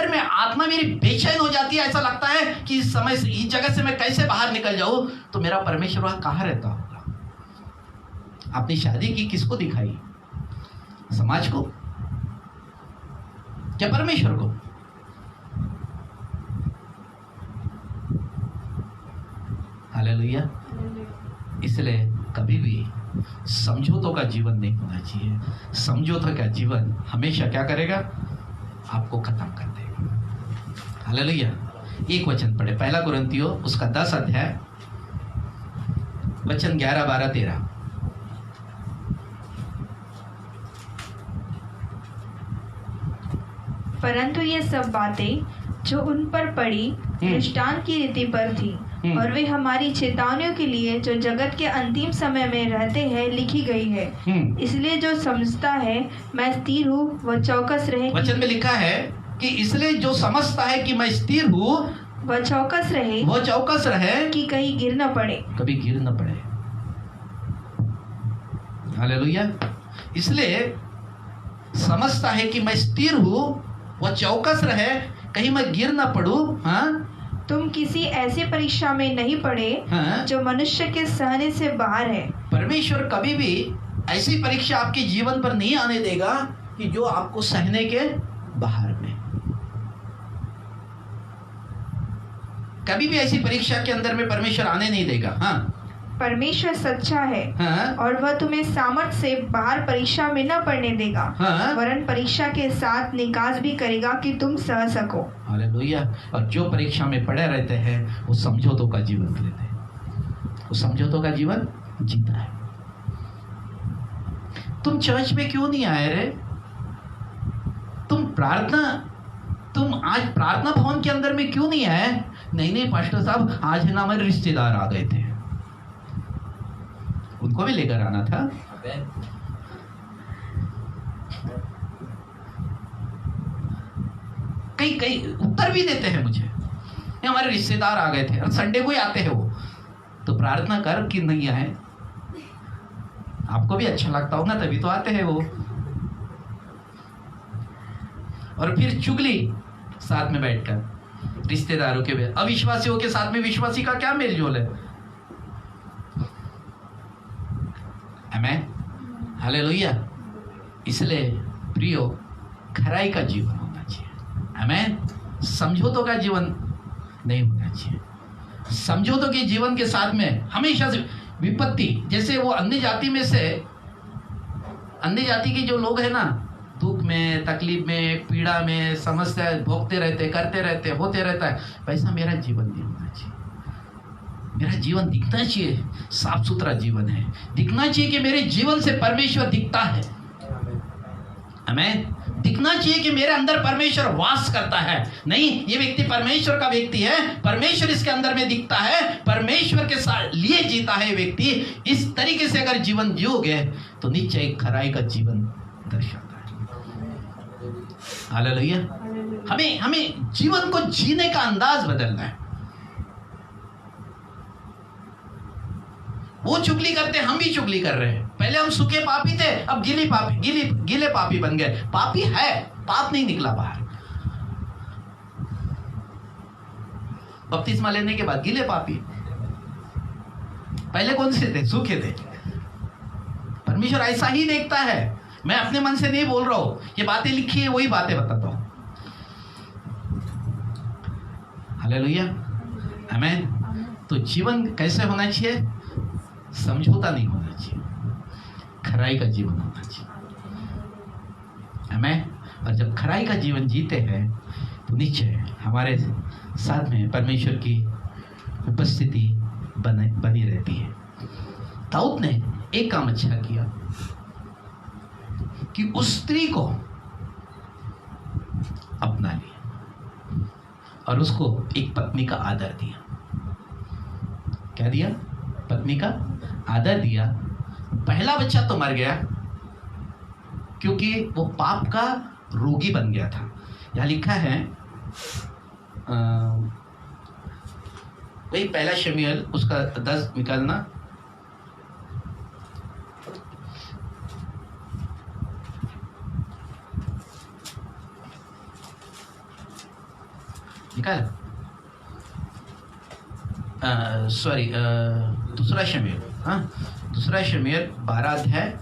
में आत्मा मेरी बेचैन हो जाती है। ऐसा लगता है कि इस समय से, इस जगह से मैं कैसे बाहर निकल जाऊं, तो मेरा परमेश्वर वहां कहां रहता होगा? आपने शादी की किसको दिखाई? समाज को क्या परमेश्वर को? हालेलुया। इसलिए कभी भी समझौतों का जीवन नहीं होना चाहिए। समझौतों का जीवन हमेशा क्या करेगा? आपको खत्म कर देगा। हालेलुया। एक वचन पढ़े, पहला कुरिन्थियों उसका 10 अध्याय वचन 11, 12, 13। परंतु ये सब बातें जो उन पर पड़ी दृष्टांत की रीति पर थी, और वे हमारी चेतावनियों के लिए जो जगत के अंतिम समय में रहते हैं लिखी गई है। इसलिए जो समझता है मैं स्थिर हूँ वह चौकस रहे। वचन में लिखा है कि इसलिए जो समझता है कि मैं स्थिर हूँ वह चौकस रहे कि कहीं गिर न पड़े। कभी गिर न पड़े। हालेलुया। इसलिए समझता है कि मैं स्थिर हूँ, वह चौकस रहे कहीं मैं गिर न पड़ूं। हाँ, तुम किसी ऐसी परीक्षा में नहीं पड़े हाँ? जो मनुष्य के सहने से बाहर है। परमेश्वर कभी भी ऐसी परीक्षा आपके जीवन पर नहीं आने देगा कि जो आपको सहने के बाहर में। कभी भी ऐसी परीक्षा के अंदर में परमेश्वर आने नहीं देगा। हाँ, परमेश्वर सच्चा है। हाँ? और वह तुम्हें सामर्थ से बाहर परीक्षा में न पड़ने देगा। हाँ? वरन परीक्षा के साथ निकास भी करेगा कि तुम सह सको। हालेलुया। और जो परीक्षा में पड़े रहते हैं वो समझौतों का जीवन लेते हैं, वो समझौतों का जीवन जीता है। तुम चर्च में क्यों नहीं आए रे? तुम आज प्रार्थना भवन के अंदर में क्यों नहीं आए? नहीं पास्टर साहब, आज है ना हमारे रिश्तेदार आ गए थे, उनको भी लेकर आना था। कई उत्तर भी देते हैं मुझे, हमारे रिश्तेदार आ गए थे, और संडे को ही आते हैं वो। तो प्रार्थना कर कि नहीं आए, आपको भी अच्छा लगता होगा तभी तो आते हैं वो। और फिर चुगली साथ में बैठकर रिश्तेदारों के, अविश्वासियों के साथ में विश्वासी का क्या मेलजोल है? आमीन। हालेलुया। इसलिए प्रियो, खराई का जीवन होना चाहिए। आमीन। समझौतों का जीवन नहीं होना चाहिए। समझौतों के जीवन के साथ में हमेशा से विपत्ति, जैसे वो अन्य जाति में से, अन्य जाति के जो लोग हैं ना, दुख में, तकलीफ में, पीड़ा में, समस्या भोगते रहते, करते रहते, होते रहता है, वैसा मेरा जीवन नहीं होना चाहिए। मेरा जीवन दिखना चाहिए, साफ सुथरा जीवन है, दिखना चाहिए कि मेरे जीवन से परमेश्वर दिखता है। हमें दिखना चाहिए कि मेरे अंदर परमेश्वर वास करता है। नहीं, ये व्यक्ति परमेश्वर का व्यक्ति है, परमेश्वर इसके अंदर में दिखता है, परमेश्वर के साथ लिए जीता है व्यक्ति। इस तरीके से अगर जीवन जियोगे तो निश्चय खराई का जीवन दर्शाता है। हालेलुया। हमें जीवन को जीने का अंदाज बदलना है। वो चुगली करते, हम भी चुगली कर रहे हैं। पहले हम सूखे पापी थे, अब गीले पापी बन गए। पापी है, पाप नहीं निकला बाहर। बपतिस्मा लेने के बाद गीले पापी, पहले कौन से थे? सूखे थे। परमेश्वर ऐसा ही देखता है। मैं अपने मन से नहीं बोल रहा हूं, ये बातें लिखी है, वही बातें बताता हूं। हालेलुया, आमीन। तो जीवन कैसे होना चाहिए? समझौता नहीं होना चाहिए, खराई का जीवन होना चाहिए, आमीन। और जब खराई का जीवन जीते हैं तो निश्चय हमारे साथ में परमेश्वर की उपस्थिति बनी रहती है। दाऊद ने एक काम अच्छा किया कि उस स्त्री को अपना लिया और उसको एक पत्नी का आदर दिया। क्या दिया? पत्नी का आदर दिया। पहला बच्चा तो मर गया क्योंकि वो पाप का रोगी बन गया था। यहां लिखा है वही पहला शमूएल उसका 10 निकालना। निकाल, सॉरी, दूसरा शमूएल, हाँ, दूसरा शमूएल 12 अध्याय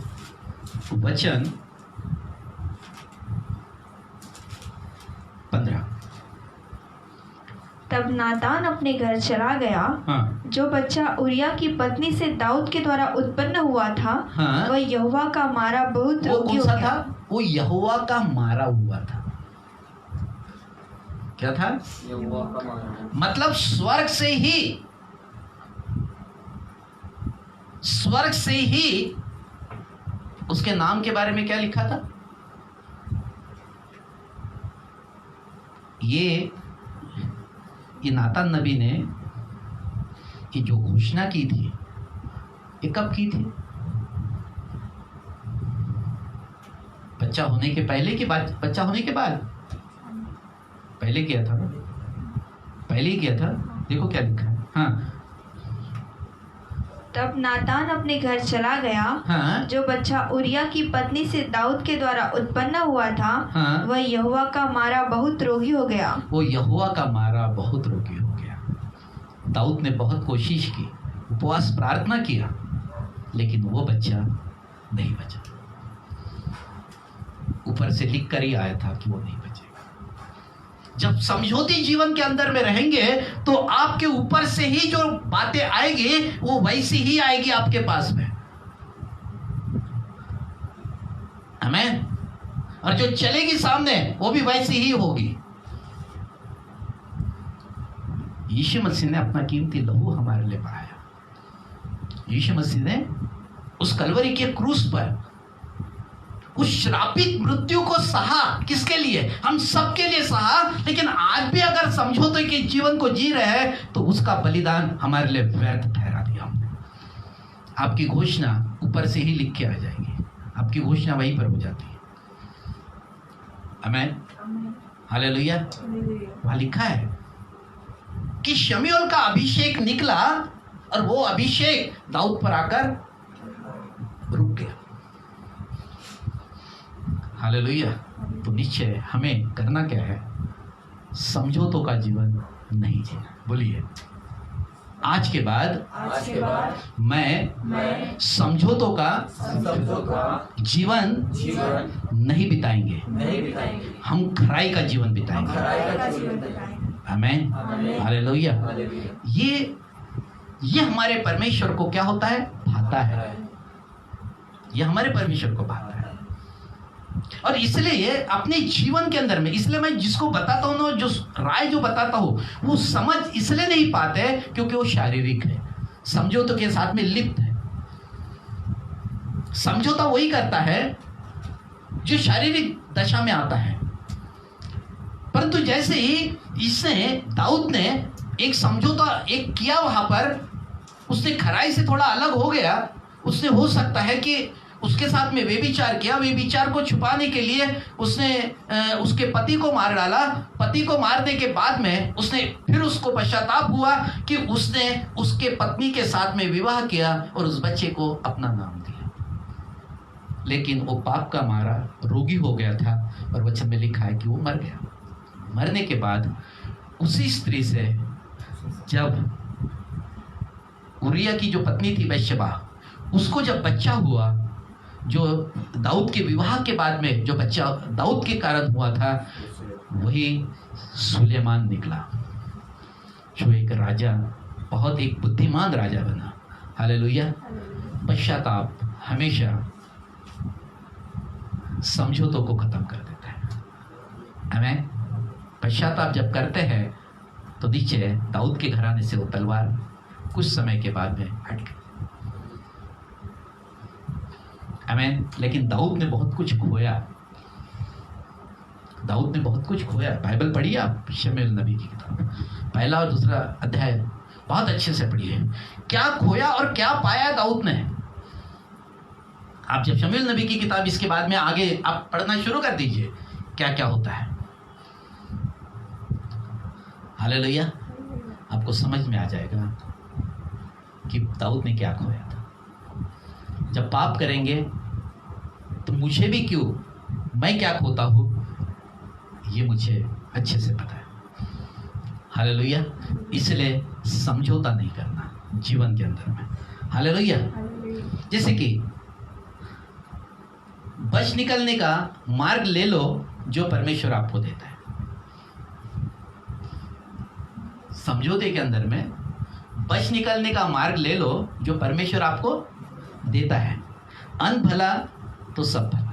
वचन 15। तब नातान अपने घर चला गया। हाँ, जो बच्चा उरिया की पत्नी से दाऊद के द्वारा उत्पन्न हुआ था, हाँ, वह यहोवा का मारा बहुत वो रोगी कौन हो सा गया। था? वो यहोवा का मारा हुआ था। क्या था? मतलब स्वर्ग से ही उसके नाम के बारे में क्या लिखा था? ये नातान नबी ने कि जो घोषणा की थी, ये कब की थी? बच्चा होने के पहले की बात, बच्चा होने के बाद? पहले किया था ना, पहले ही किया था। देखो क्या लिखा है। हाँ, तब नातान अपने घर चला गया। हाँ, जो बच्चा उरिया की पत्नी से दाऊद के द्वारा उत्पन्न हुआ था, हाँ, वह यहोवा का मारा बहुत रोगी हो गया। वो यहोवा का मारा बहुत रोगी हो गया। दाऊद ने बहुत कोशिश की, उपवास प्रार्थना किया, लेकिन वो बच्चा नहीं बचा। ऊपर से लिख कर ही आया था कि वो नहीं बचेगा। जब समझौती जीवन के अंदर में रहेंगे तो आपके ऊपर से ही जो बातें आएगी वो वैसी ही आएगी आपके पास में, आमीन। और जो चलेगी सामने वो भी वैसी ही होगी। यीशु मसीह ने अपना कीमती लहू हमारे लिए बहाया। यीशु मसीह ने उस कलवरी के क्रूस पर उस श्रापित मृत्यु को सहा। किसके लिए? हम सबके लिए सहा। लेकिन आज भी अगर समझौते के जीवन को जी रहे हैं तो उसका बलिदान हमारे लिए व्यर्थ ठहरा दिया हमने। आपकी घोषणा ऊपर से ही लिख के आ जाएगी, आपकी घोषणा वहीं पर हो जाती है, आमीन, हालेलुया। वहां लिखा है कि शमूएल का अभिषेक निकला और वो अभिषेक दाऊद पर आकर रुक गया। हालेलुया। तो निश्चय हमें करना क्या है? समझौतों का जीवन नहीं जीना। बोलिए, आज के बाद मैं समझौतों का जीवन नहीं बिताएंगे, हम खराई का जीवन बिताएंगे, आमीन, हालेलुया। ये हमारे परमेश्वर को क्या होता है? भाता है। ये हमारे परमेश्वर को भाता है। और इसलिए अपने जीवन के अंदर में, इसलिए मैं जिसको बताता हूँ ना, जो राय जो बताता हूँ, वो समझ इसलिए नहीं पाते क्योंकि वो शारीरिक है, समझौते के साथ में लिप्त है। समझौता वही करता है जो शारीरिक दशा में आता है। परंतु जैसे ही इसने दाऊद ने एक समझौता एक किया, वहां पर उसने खराई से थोड़ा अलग हो गया। उसने हो सकता है कि उसके साथ में व्यभिचार किया। व्यभिचार को छुपाने के लिए उसने उसके पति को मार डाला। पति को मारने के बाद में उसने फिर उसको पश्चाताप हुआ कि उसने उसके पत्नी के साथ में विवाह किया और उस बच्चे को अपना नाम दिया। लेकिन वो पाप का मारा रोगी हो गया था और वचन में लिखा है कि वो मर गया। मरने के बाद उसी स्त्री से जब उरिया की जो पत्नी थी बैशबा, उसको जब बच्चा हुआ, जो दाऊद के विवाह के बाद में जो बच्चा दाऊद के कारण हुआ था, वही सुलेमान निकला, जो एक राजा, बहुत एक बुद्धिमान राजा बना। हालेलुया। पश्चाताप हमेशा समझौतों को खत्म कर देता है। आमीन। पश्चाताप जब करते हैं तो नीचे दाऊद के घराने से वो तलवार कुछ समय के बाद में हट गई। आमीन। लेकिन दाऊद ने बहुत कुछ खोया। दाऊद ने बहुत कुछ खोया। बाइबल पढ़िए आप, शमूएल नबी की किताब पहला और दूसरा अध्याय बहुत अच्छे से पढ़िए। क्या खोया और क्या पाया दाऊद ने। आप जब शमूएल नबी की किताब इसके बाद में आगे आप पढ़ना शुरू कर दीजिए, क्या क्या होता है। हालेलुया। आपको समझ में आ जाएगा कि दाऊद ने क्या खोया था। जब पाप करेंगे तो मुझे भी क्यों, मैं क्या खोता हूं, ये मुझे अच्छे से पता है। हालेलुया। इसलिए समझौता नहीं करना जीवन के अंदर में। हालेलुया। जैसे कि बच निकलने का मार्ग ले लो जो परमेश्वर आपको देता है। समझौते के अंदर में बच निकलने का मार्ग ले लो जो परमेश्वर आपको देता है। अंत भला तो सब भला।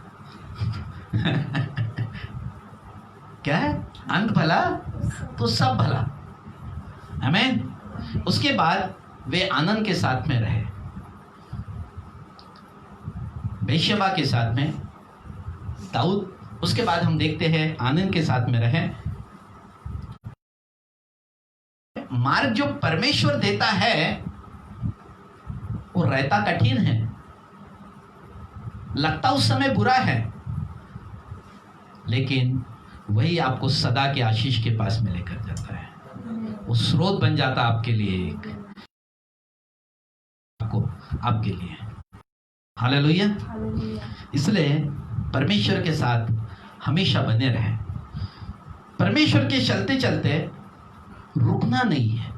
क्या है? अंत भला तो सब भला। आमीन। उसके बाद वे आनंद के साथ में रहे। बेशबा के साथ में दाऊद, उसके बाद हम देखते हैं आनंद के साथ में रहे। मार्ग जो परमेश्वर देता है वो रहता कठिन है, लगता उस समय बुरा है, लेकिन वही आपको सदा के आशीष के पास में लेकर जाता है। वो स्रोत बन जाता आपके लिए, एक आपके लिए। हालेलुया। इसलिए परमेश्वर के साथ हमेशा बने रहें। परमेश्वर के चलते चलते रुकना नहीं है।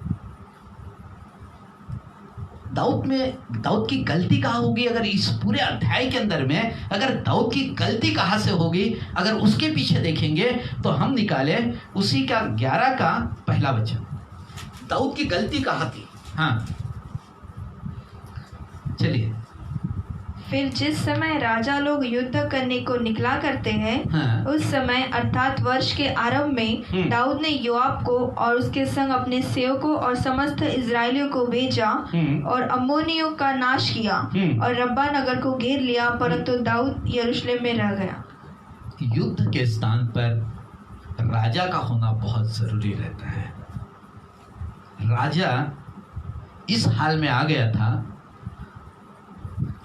दाऊद की गलती कहाँ होगी? अगर इस पूरे अध्याय के अंदर में अगर दाऊद की गलती कहाँ से होगी, अगर उसके पीछे देखेंगे तो हम निकाले उसी का 11 का पहला वचन। दाऊद की गलती कहाँ थी? हाँ चलिए। फिर जिस समय राजा लोग युद्ध करने को निकला करते हैं, हाँ। उस समय अर्थात वर्ष के आरंभ में दाऊद ने योआब को और उसके संग अपने सेवकों और समस्त इजरायलियों को भेजा और अम्मोनियों का नाश किया और रब्बा नगर को घेर लिया, परंतु दाऊद यरूशलेम में रह गया। युद्ध के स्थान पर राजा का होना बहुत जरूरी रहता है। राजा इस हाल में आ गया था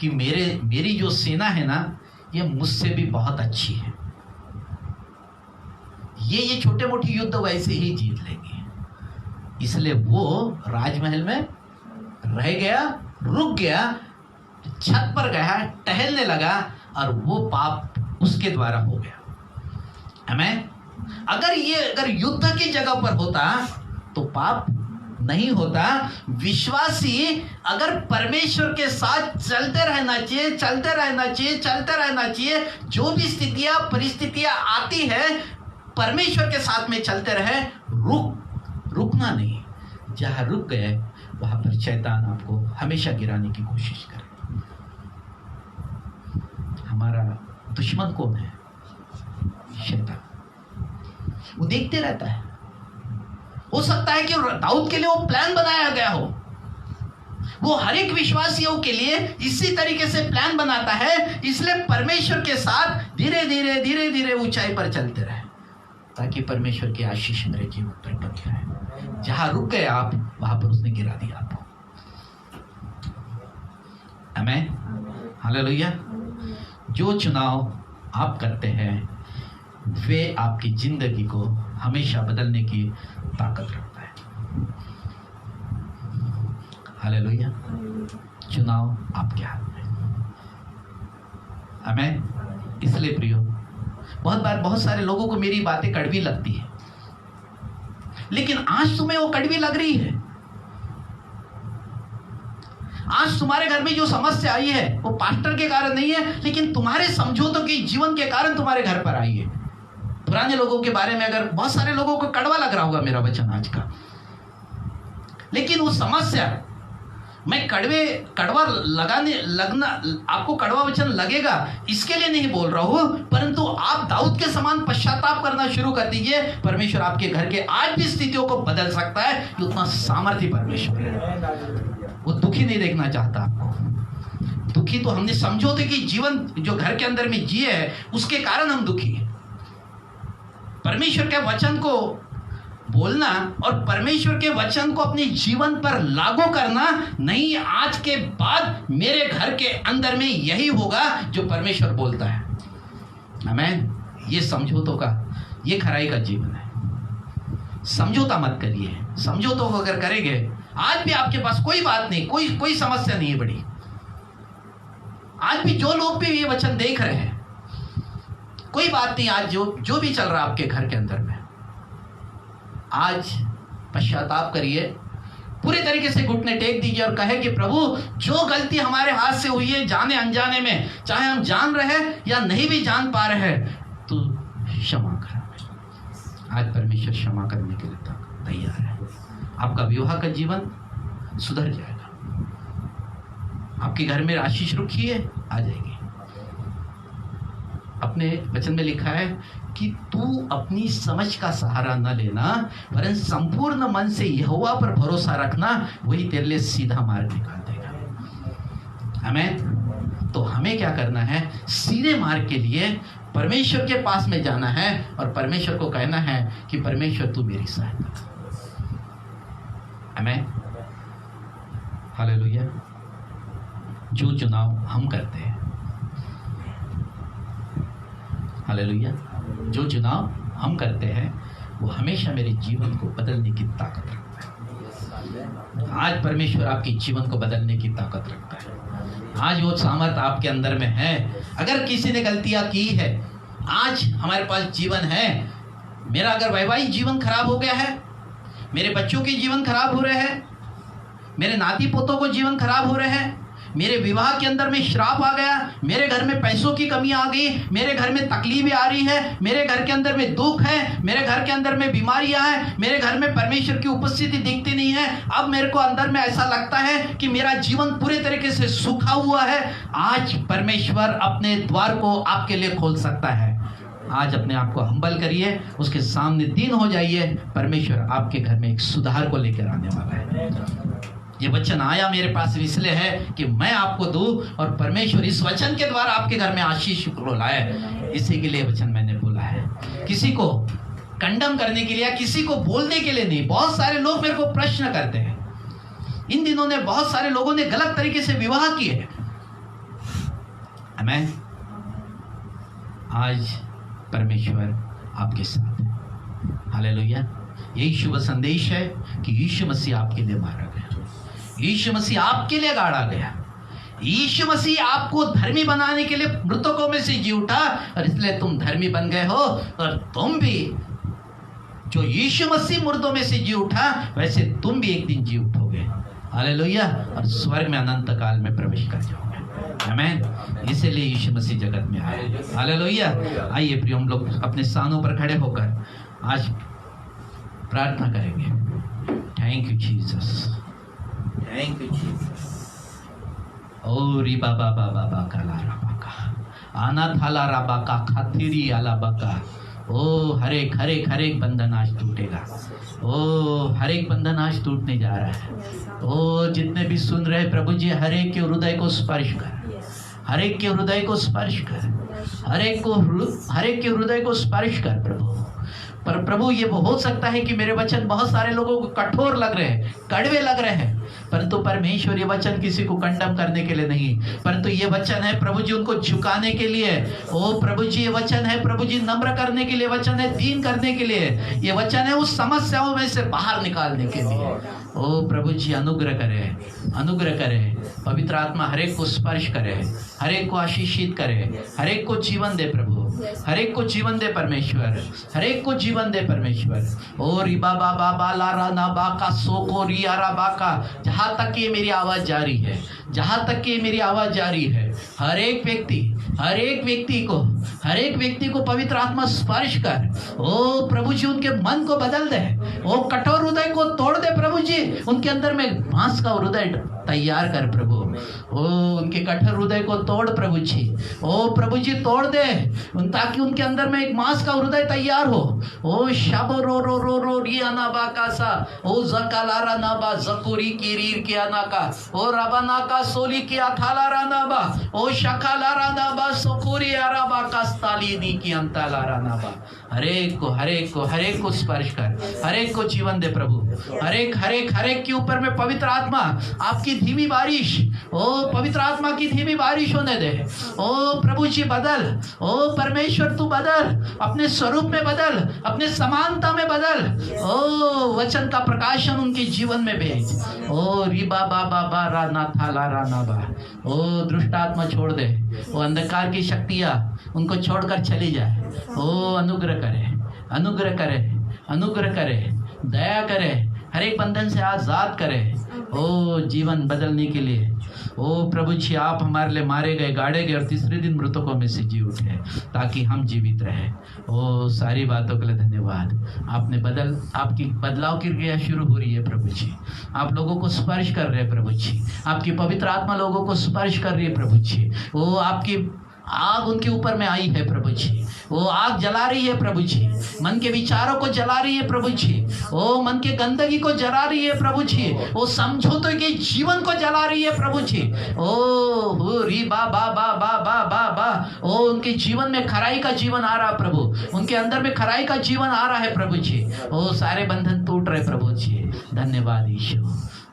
कि मेरी जो सेना है ना, ये मुझसे भी बहुत अच्छी है, ये छोटे मोटे युद्ध वैसे ही जीत लेंगे। इसलिए वो राजमहल में रह गया, रुक गया, छत पर गया, टहलने लगा और वो पाप उसके द्वारा हो गया। आमीन। अगर युद्ध की जगह पर होता तो पाप नहीं होता। विश्वासी अगर परमेश्वर के साथ चलते रहना चाहिए, जो भी स्थितियां परिस्थितियां आती है परमेश्वर के साथ में चलते रहे, रुकना नहीं। जहां रुक गए वहां पर शैतान आपको हमेशा गिराने की कोशिश करे। हमारा दुश्मन कौन है? शैतान। वो देखते रहता है। हो सकता है कि दाऊद के लिए वो प्लान बनाया गया हो, वो हर एक विश्वासियों के लिए इसी तरीके से प्लान बनाता है। इसलिए परमेश्वर के साथ धीरे धीरे ऊंचाई पर चलते रहे, ताकि परमेश्वर की आशीष मेरे जीवन पर बनी रहे। जहां रुक गए आप, वहां पर उसने गिरा दिया आपको। आमीन। हालेलुया। जो चुनाव आप करते हैं वे आपकी जिंदगी को हमेशा बदलने की ताकत रखता है। हालेलुया। चुनाव आपके हाथ में। आमीन। इसलिए प्रियो, बहुत बार बहुत सारे लोगों को मेरी बातें कड़वी लगती है, लेकिन आज तुम्हें वो कड़वी लग रही है। आज तुम्हारे घर में जो समस्या आई है वो पास्टर के कारण नहीं है, लेकिन तुम्हारे समझौतों के जीवन के कारण तुम्हारे घर पर आई है। पुराने लोगों के बारे में अगर बहुत सारे लोगों को कड़वा लग रहा होगा मेरा वचन आज का, लेकिन वो समस्या मैं कड़वा लगना आपको कड़वा वचन लगेगा इसके लिए नहीं बोल रहा हूं, परंतु आप दाऊद के समान पश्चाताप करना शुरू कर दीजिए। परमेश्वर आपके घर के आज भी स्थितियों को बदल सकता है। ये उतना सामर्थ्य परमेश्वर है। वो दुखी नहीं देखना चाहता आपको। दुखी तो हमने समझौते कि जीवन जो घर के अंदर में जिए है उसके कारण हम दुखी हैं। परमेश्वर के वचन को बोलना और परमेश्वर के वचन को अपने जीवन पर लागू करना नहीं, आज के बाद मेरे घर के अंदर में यही होगा जो परमेश्वर बोलता है। आमीन। ये समझौतों का, ये खराई का जीवन है। समझौता मत करिए। समझौतों को अगर करेंगे, आज भी आपके पास कोई बात नहीं, कोई समस्या नहीं है बड़ी। आज भी जो लोग भी ये वचन देख रहे हैं, कोई बात नहीं। आज जो भी चल रहा है आपके घर के अंदर में, आज पश्चाताप करिए, पूरी तरीके से घुटने टेक दीजिए और कहे कि प्रभु जो गलती हमारे हाथ से हुई है जाने अनजाने में, चाहे हम जान रहे हैं या नहीं भी जान पा रहे हैं, तो क्षमा कर। आज परमेश्वर क्षमा करने के लिए तैयार है। आपका विवाह का जीवन सुधर जाएगा। आपके घर में आशीष रुखी है, आ जाएगी। अपने वचन में लिखा है कि तू अपनी समझ का सहारा न लेना, वरन संपूर्ण मन से यहोवा पर भरोसा रखना, वही तेरे लिए सीधा मार्ग निकाल देगा। आमीन। तो हमें क्या करना है? सीधे मार्ग के लिए परमेश्वर के पास में जाना है और परमेश्वर को कहना है कि परमेश्वर तू मेरी सहायता कर। आमीन। हालेलुया। जो चुनाव हम करते हैं, हालेलुया, जो चुनाव हम करते हैं वो हमेशा मेरे जीवन को बदलने की ताकत रखता है। आज परमेश्वर आपके जीवन को बदलने की ताकत रखता है। आज वो सामर्थ्य आपके अंदर में है। अगर किसी ने गलतियां की है, आज हमारे पास जीवन है। मेरा अगर वैवाहिक जीवन खराब हो गया है, मेरे बच्चों के जीवन खराब हो रहे हैं, मेरे नाती पोतों को जीवन खराब हो रहे हैं, मेरे विवाह के अंदर में श्राप आ गया, मेरे घर में पैसों की कमी आ गई, मेरे घर में तकलीफें आ रही है, मेरे घर के अंदर में दुख है, मेरे घर के अंदर में बीमारियां हैं, मेरे घर में परमेश्वर की उपस्थिति दिखती नहीं है। अब मेरे को अंदर में ऐसा लगता है कि मेरा जीवन पूरे तरीके से सूखा हुआ है। आज परमेश्वर अपने द्वार को आपके लिए खोल सकता है। आज अपने आप को हम्बल करिए, उसके सामने दीन हो जाइए। परमेश्वर आपके घर में एक सुधार को लेकर आने वाला है। ये वचन आया मेरे पास इसलिए है कि मैं आपको दूं, और परमेश्वर इस वचन के द्वारा आपके घर में आशीष को लाए। इसी के लिए वचन मैंने बोला है, किसी को कंडम करने के लिए या किसी को बोलने के लिए नहीं। बहुत सारे लोग मेरे को प्रश्न करते हैं, इन दिनों ने बहुत सारे लोगों ने गलत तरीके से विवाह किए हैं। आमीन। आज परमेश्वर आपके साथ है। हालेलुया। यही शुभ संदेश है कि यीशु मसीह आपके लिए मारा गया, यीशु मसीह आपके लिए गाड़ा गया, यीशु मसीह आपको धर्मी बनाने के लिए मृतकों में से जी उठा, और इसलिए तुम धर्मी बन गए हो। और तुम भी, जो यीशु मसीह मुर्दों में से जी उठा, वैसे तुम भी एक दिन जी उठोगे। हालेलुया। और स्वर्ग में अनंत काल में प्रवेश कर जाओगे। आमीन। इसलिए यीशु मसीह जगत में आए। हालेलुया। आइए प्रिय, हम लोग अपने स्थानों पर खड़े होकर आज प्रार्थना करेंगे। Thank you Jesus, thank you Jesus. ओ री बाबा बाबा बाका ला राबा का आना थाला राबा का खातिरी आला बाका। ओ हर एक बंधन आज टूटेगा। ओ हर एक बंधन आज टूटने जा रहा है। ओ जितने भी सुन रहे प्रभु जी, हर एक के हृदय को स्पर्श कर, हर एक के हृदय को स्पर्श कर, हर एक के हृदय को स्पर्श कर प्रभु। पर प्रभु ये हो सकता है कि मेरे वचन बहुत सारे लोगों को कठोर लग रहे हैं, कड़वे लग रहे हैं, परंतु परमेश्वर ये वचन किसी को कंडम करने के लिए नहीं, परंतु ये वचन है प्रभु जी उनको झुकाने के लिए। ओ प्रभु जी ये वचन है प्रभु जी नम्र करने के लिए, वचन है दीन करने के लिए, ये वचन है उस समस्याओं में से बाहर निकालने के लिए। ओ प्रभु जी अनुग्रह करे, अनुग्रह करे, पवित्र आत्मा हर एक को स्पर्श करे, हर एक को आशीषित करे, हर एक को जीवन दे प्रभु, हर एक को जीवन दे परमेश्वर, हर एक को जीवन दे परमेश्वर। ओ रिबा बाबा बाला राना बाका सोको रिया रा बाका, जहाँ तक ये मेरी आवाज जारी है, जहाँ तक ये मेरी आवाज जारी है, हर एक व्यक्ति को पवित्र आत्मा स्पर्श कर। ओ प्रभु जी उनके मन को बदल दे, ओ कठोर हृदय को तोड़ दे प्रभु जी, उनके अंदर में मांस का हृदय तैयार कर प्रभु। ओ उनके कठोर हृदय को तोड़ प्रभु जी, ओ प्रभु जी तोड़ दे ताकि उनके अंदर में एक मांस का हृदय तैयार हो। ओ शबो रो रो रो रो रियाना बाकासा, ओ जकालारा नाबा जकुरी किरीर किया नाका, ओ रबाना का सोली किया थालारा नाबा, ओ शकालारा नाबा सकुरी आराबा कास्ताली दी की अंतालारा नाबा। हर एक को स्पर्श कर, हर एक को जीवन दे प्रभु, हर एक के ऊपर में पवित्र आत्मा आपकी धीमी बारिश, ओ पवित्र आत्मा की धीमी बारिश होने दे। ओ प्रभु जी बदल, ओ परमेश्वर तू बदल, अपने स्वरूप में बदल, अपने समानता में बदल। ओ वचन का प्रकाशन उनके जीवन में भेज। ओ रिबा बाबा बा रा ना था ला रा ना बा। ओ दुष्ट आत्मा छोड़ दे, वो अंधकार की शक्तियाँ उनको छोड़कर चली जाए। ओ अनुग्रह करे, अनुग्रह करे, अनुग्रह करे, दया करे, हर एक बंधन से आजाद करे। ओ जीवन बदलने के लिए ओ प्रभु जी आप हमारे लिए मारे गए, गाड़े गए और तीसरे दिन मृतकों में से जी उठे ताकि हम जीवित रहे। ओ सारी बातों के लिए धन्यवाद। आपने आपकी बदलाव की क्रिया शुरू हो रही है प्रभु जी, आप लोगों को स्पर्श कर रहे हैं प्रभु जी, आपकी पवित्र आत्मा लोगों को स्पर्श कर रही है प्रभु जी। वो आपकी आग उनके ऊपर में आई है प्रभु जी, वो आग जला रही है प्रभु जी, मन के विचारों को जला रही है प्रभु जी, वो मन के गंदगी को जला रही है प्रभु जी, वो समझौते के जीवन को जला रही है प्रभु जी। ओ री बा बा बा बा बा बा बा, ओ उनके जीवन में खराई का जीवन आ रहा प्रभु, उनके अंदर में खराई का जीवन आ रहा है प्रभु जी। ओ सारे बंधन टूट रहे प्रभु जी। धन्यवाद यीशु,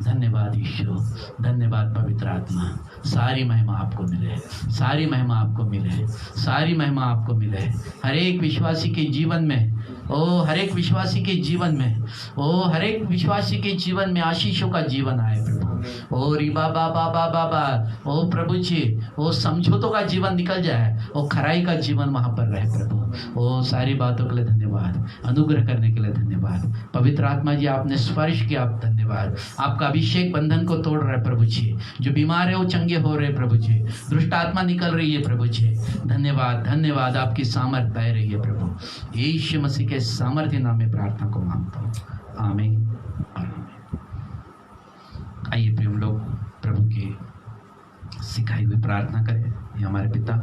धन्यवाद यीशु, धन्यवाद पवित्र आत्मा। सारी महिमा आपको मिले, सारी महिमा आपको मिले, सारी महिमा आपको मिले। हर एक विश्वासी के जीवन में, ओ हर एक विश्वासी के जीवन में, ओ हर एक विश्वासी के जीवन में आशीषों का जीवन आए प्रभु। ओ रिबा बा बा बा बा बा, ओ प्रभु जी ओ समझौतों का जीवन निकल जाए, ओ खराई का जीवन वहाँ पर रहे प्रभु। ओ सारी बातों के लिए धन्यवाद, अनुग्रह करने के लिए धन्यवाद। पवित्र आत्मा जी आपने स्पर्श किया, आप धन्यवाद। आपका अभिषेक बंधन को तोड़ रहा है प्रभु जी, जो बीमार है वो चंगे हो रहे प्रभु जी, दुष्ट आत्मा निकल रही है प्रभु जी। धन्यवाद, धन्यवाद, आपकी सामर्थ बह रही है प्रभु। यीशु मसीह के सामर्थ्य नाम में प्रार्थना को मांगता हूँ, आमीन और आमीन। आइए प्रिय लोग प्रभु की सिखाई हुई प्रार्थना करें। ये हमारे पिता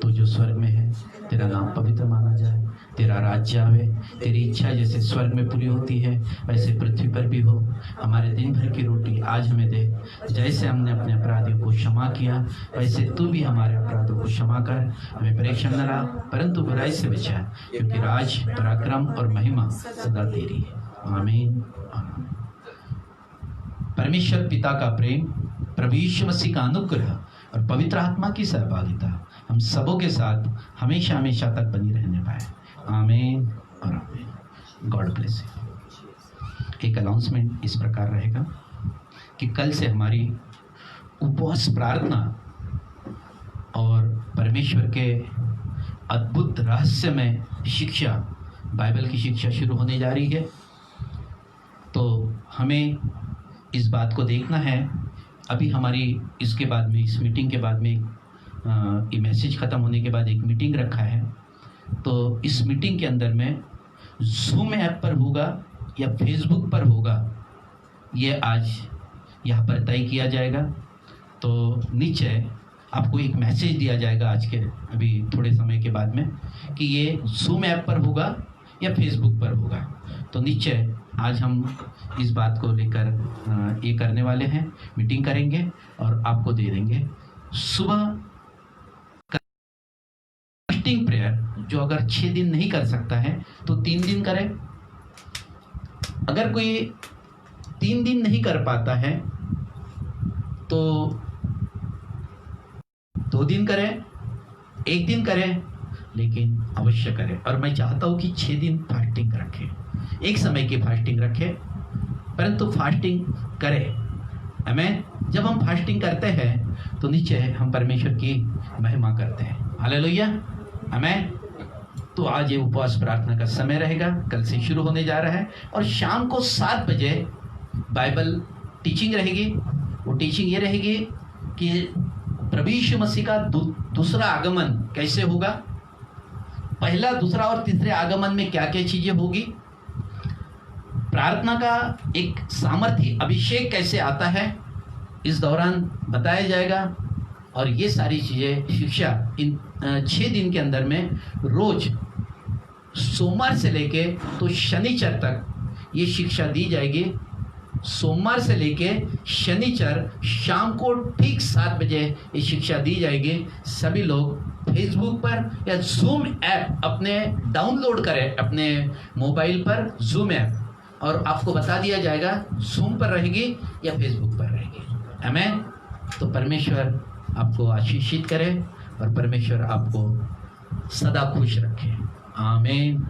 तो जो स्वर्ग में है, तेरा नाम पवित्र माना जाए, तेरा राज्य आवे, तेरी इच्छा जैसे स्वर्ग में पूरी होती है वैसे पृथ्वी पर भी हो। हमारे दिन भर की रोटी आज हमें दे, जैसे हमने अपने अपराधियों को क्षमा किया वैसे तू भी हमारे अपराधों को क्षमा कर। हमें परीक्षा न ला परंतु बुराई से बचा, क्योंकि राज, पराक्रम और महिमा सदा तेरी है। आमीन। परमेश्वर पिता का प्रेम, प्रभु यीशु मसीह का अनुग्रह और पवित्र आत्मा की सहभागिता हम सबों के साथ हमेशा हमेशा तक बनी रहने पाए। आमीन और आमीन। God bless you. एक अनाउंसमेंट इस प्रकार रहेगा कि कल से हमारी उपवास प्रार्थना और परमेश्वर के अद्भुत रहस्यमय शिक्षा, बाइबल की शिक्षा शुरू होने जा रही है। तो हमें इस बात को देखना है, अभी हमारी इसके बाद में, इस मीटिंग के बाद में, ये मैसेज ख़त्म होने के बाद एक मीटिंग रखा है। तो इस मीटिंग के अंदर में जूम ऐप पर होगा या फेसबुक पर होगा, ये आज यहाँ पर तय किया जाएगा। तो नीचे आपको एक मैसेज दिया जाएगा आज के अभी थोड़े समय के बाद में कि ये जूम ऐप पर होगा या फेसबुक पर होगा। तो नीचे आज हम इस बात को लेकर ये करने वाले हैं, मीटिंग करेंगे और आपको दे देंगे। सुबह फास्टिंग प्रेयर जो अगर 6 दिन नहीं कर सकता है तो 3 दिन करे। अगर कोई 3 दिन नहीं कर पाता है तो 2 दिन करें, 1 दिन करें, लेकिन अवश्य करें। और मैं चाहता हूं कि 6 दिन फास्टिंग रखें, एक समय की फास्टिंग रखें, परंतु फास्टिंग करें। हमें जब हम फास्टिंग करते हैं तो नीचे हम परमेश्वर की महिमा करते हैं। हालेलुया, हमें तो आज ये उपवास प्रार्थना का समय रहेगा, कल से शुरू होने जा रहा है। और शाम को 7 बजे बाइबल टीचिंग रहेगी। वो टीचिंग ये रहेगी कि प्रभु यीशु मसीह का दूसरा आगमन कैसे होगा, पहला, दूसरा और तीसरे आगमन में क्या क्या चीजें होगी, प्रार्थना का एक सामर्थ्य अभिषेक कैसे आता है, इस दौरान बताया जाएगा। और ये सारी चीजें शिक्षा इन 6 दिन के अंदर में रोज सोमवार से लेके तो शनिचर तक ये शिक्षा दी जाएगी। सोमवार से लेके शनिचर शाम को ठीक 7 बजे ये शिक्षा दी जाएगी। सभी लोग फेसबुक पर या जूम ऐप अपने डाउनलोड करें अपने मोबाइल पर, जूम ऐप, और आपको बता दिया जाएगा जूम पर रहेगी या फेसबुक पर रहेगी। हमें तो परमेश्वर आपको आशीषित करे और परमेश्वर आपको सदा खुश रखे। आमीन।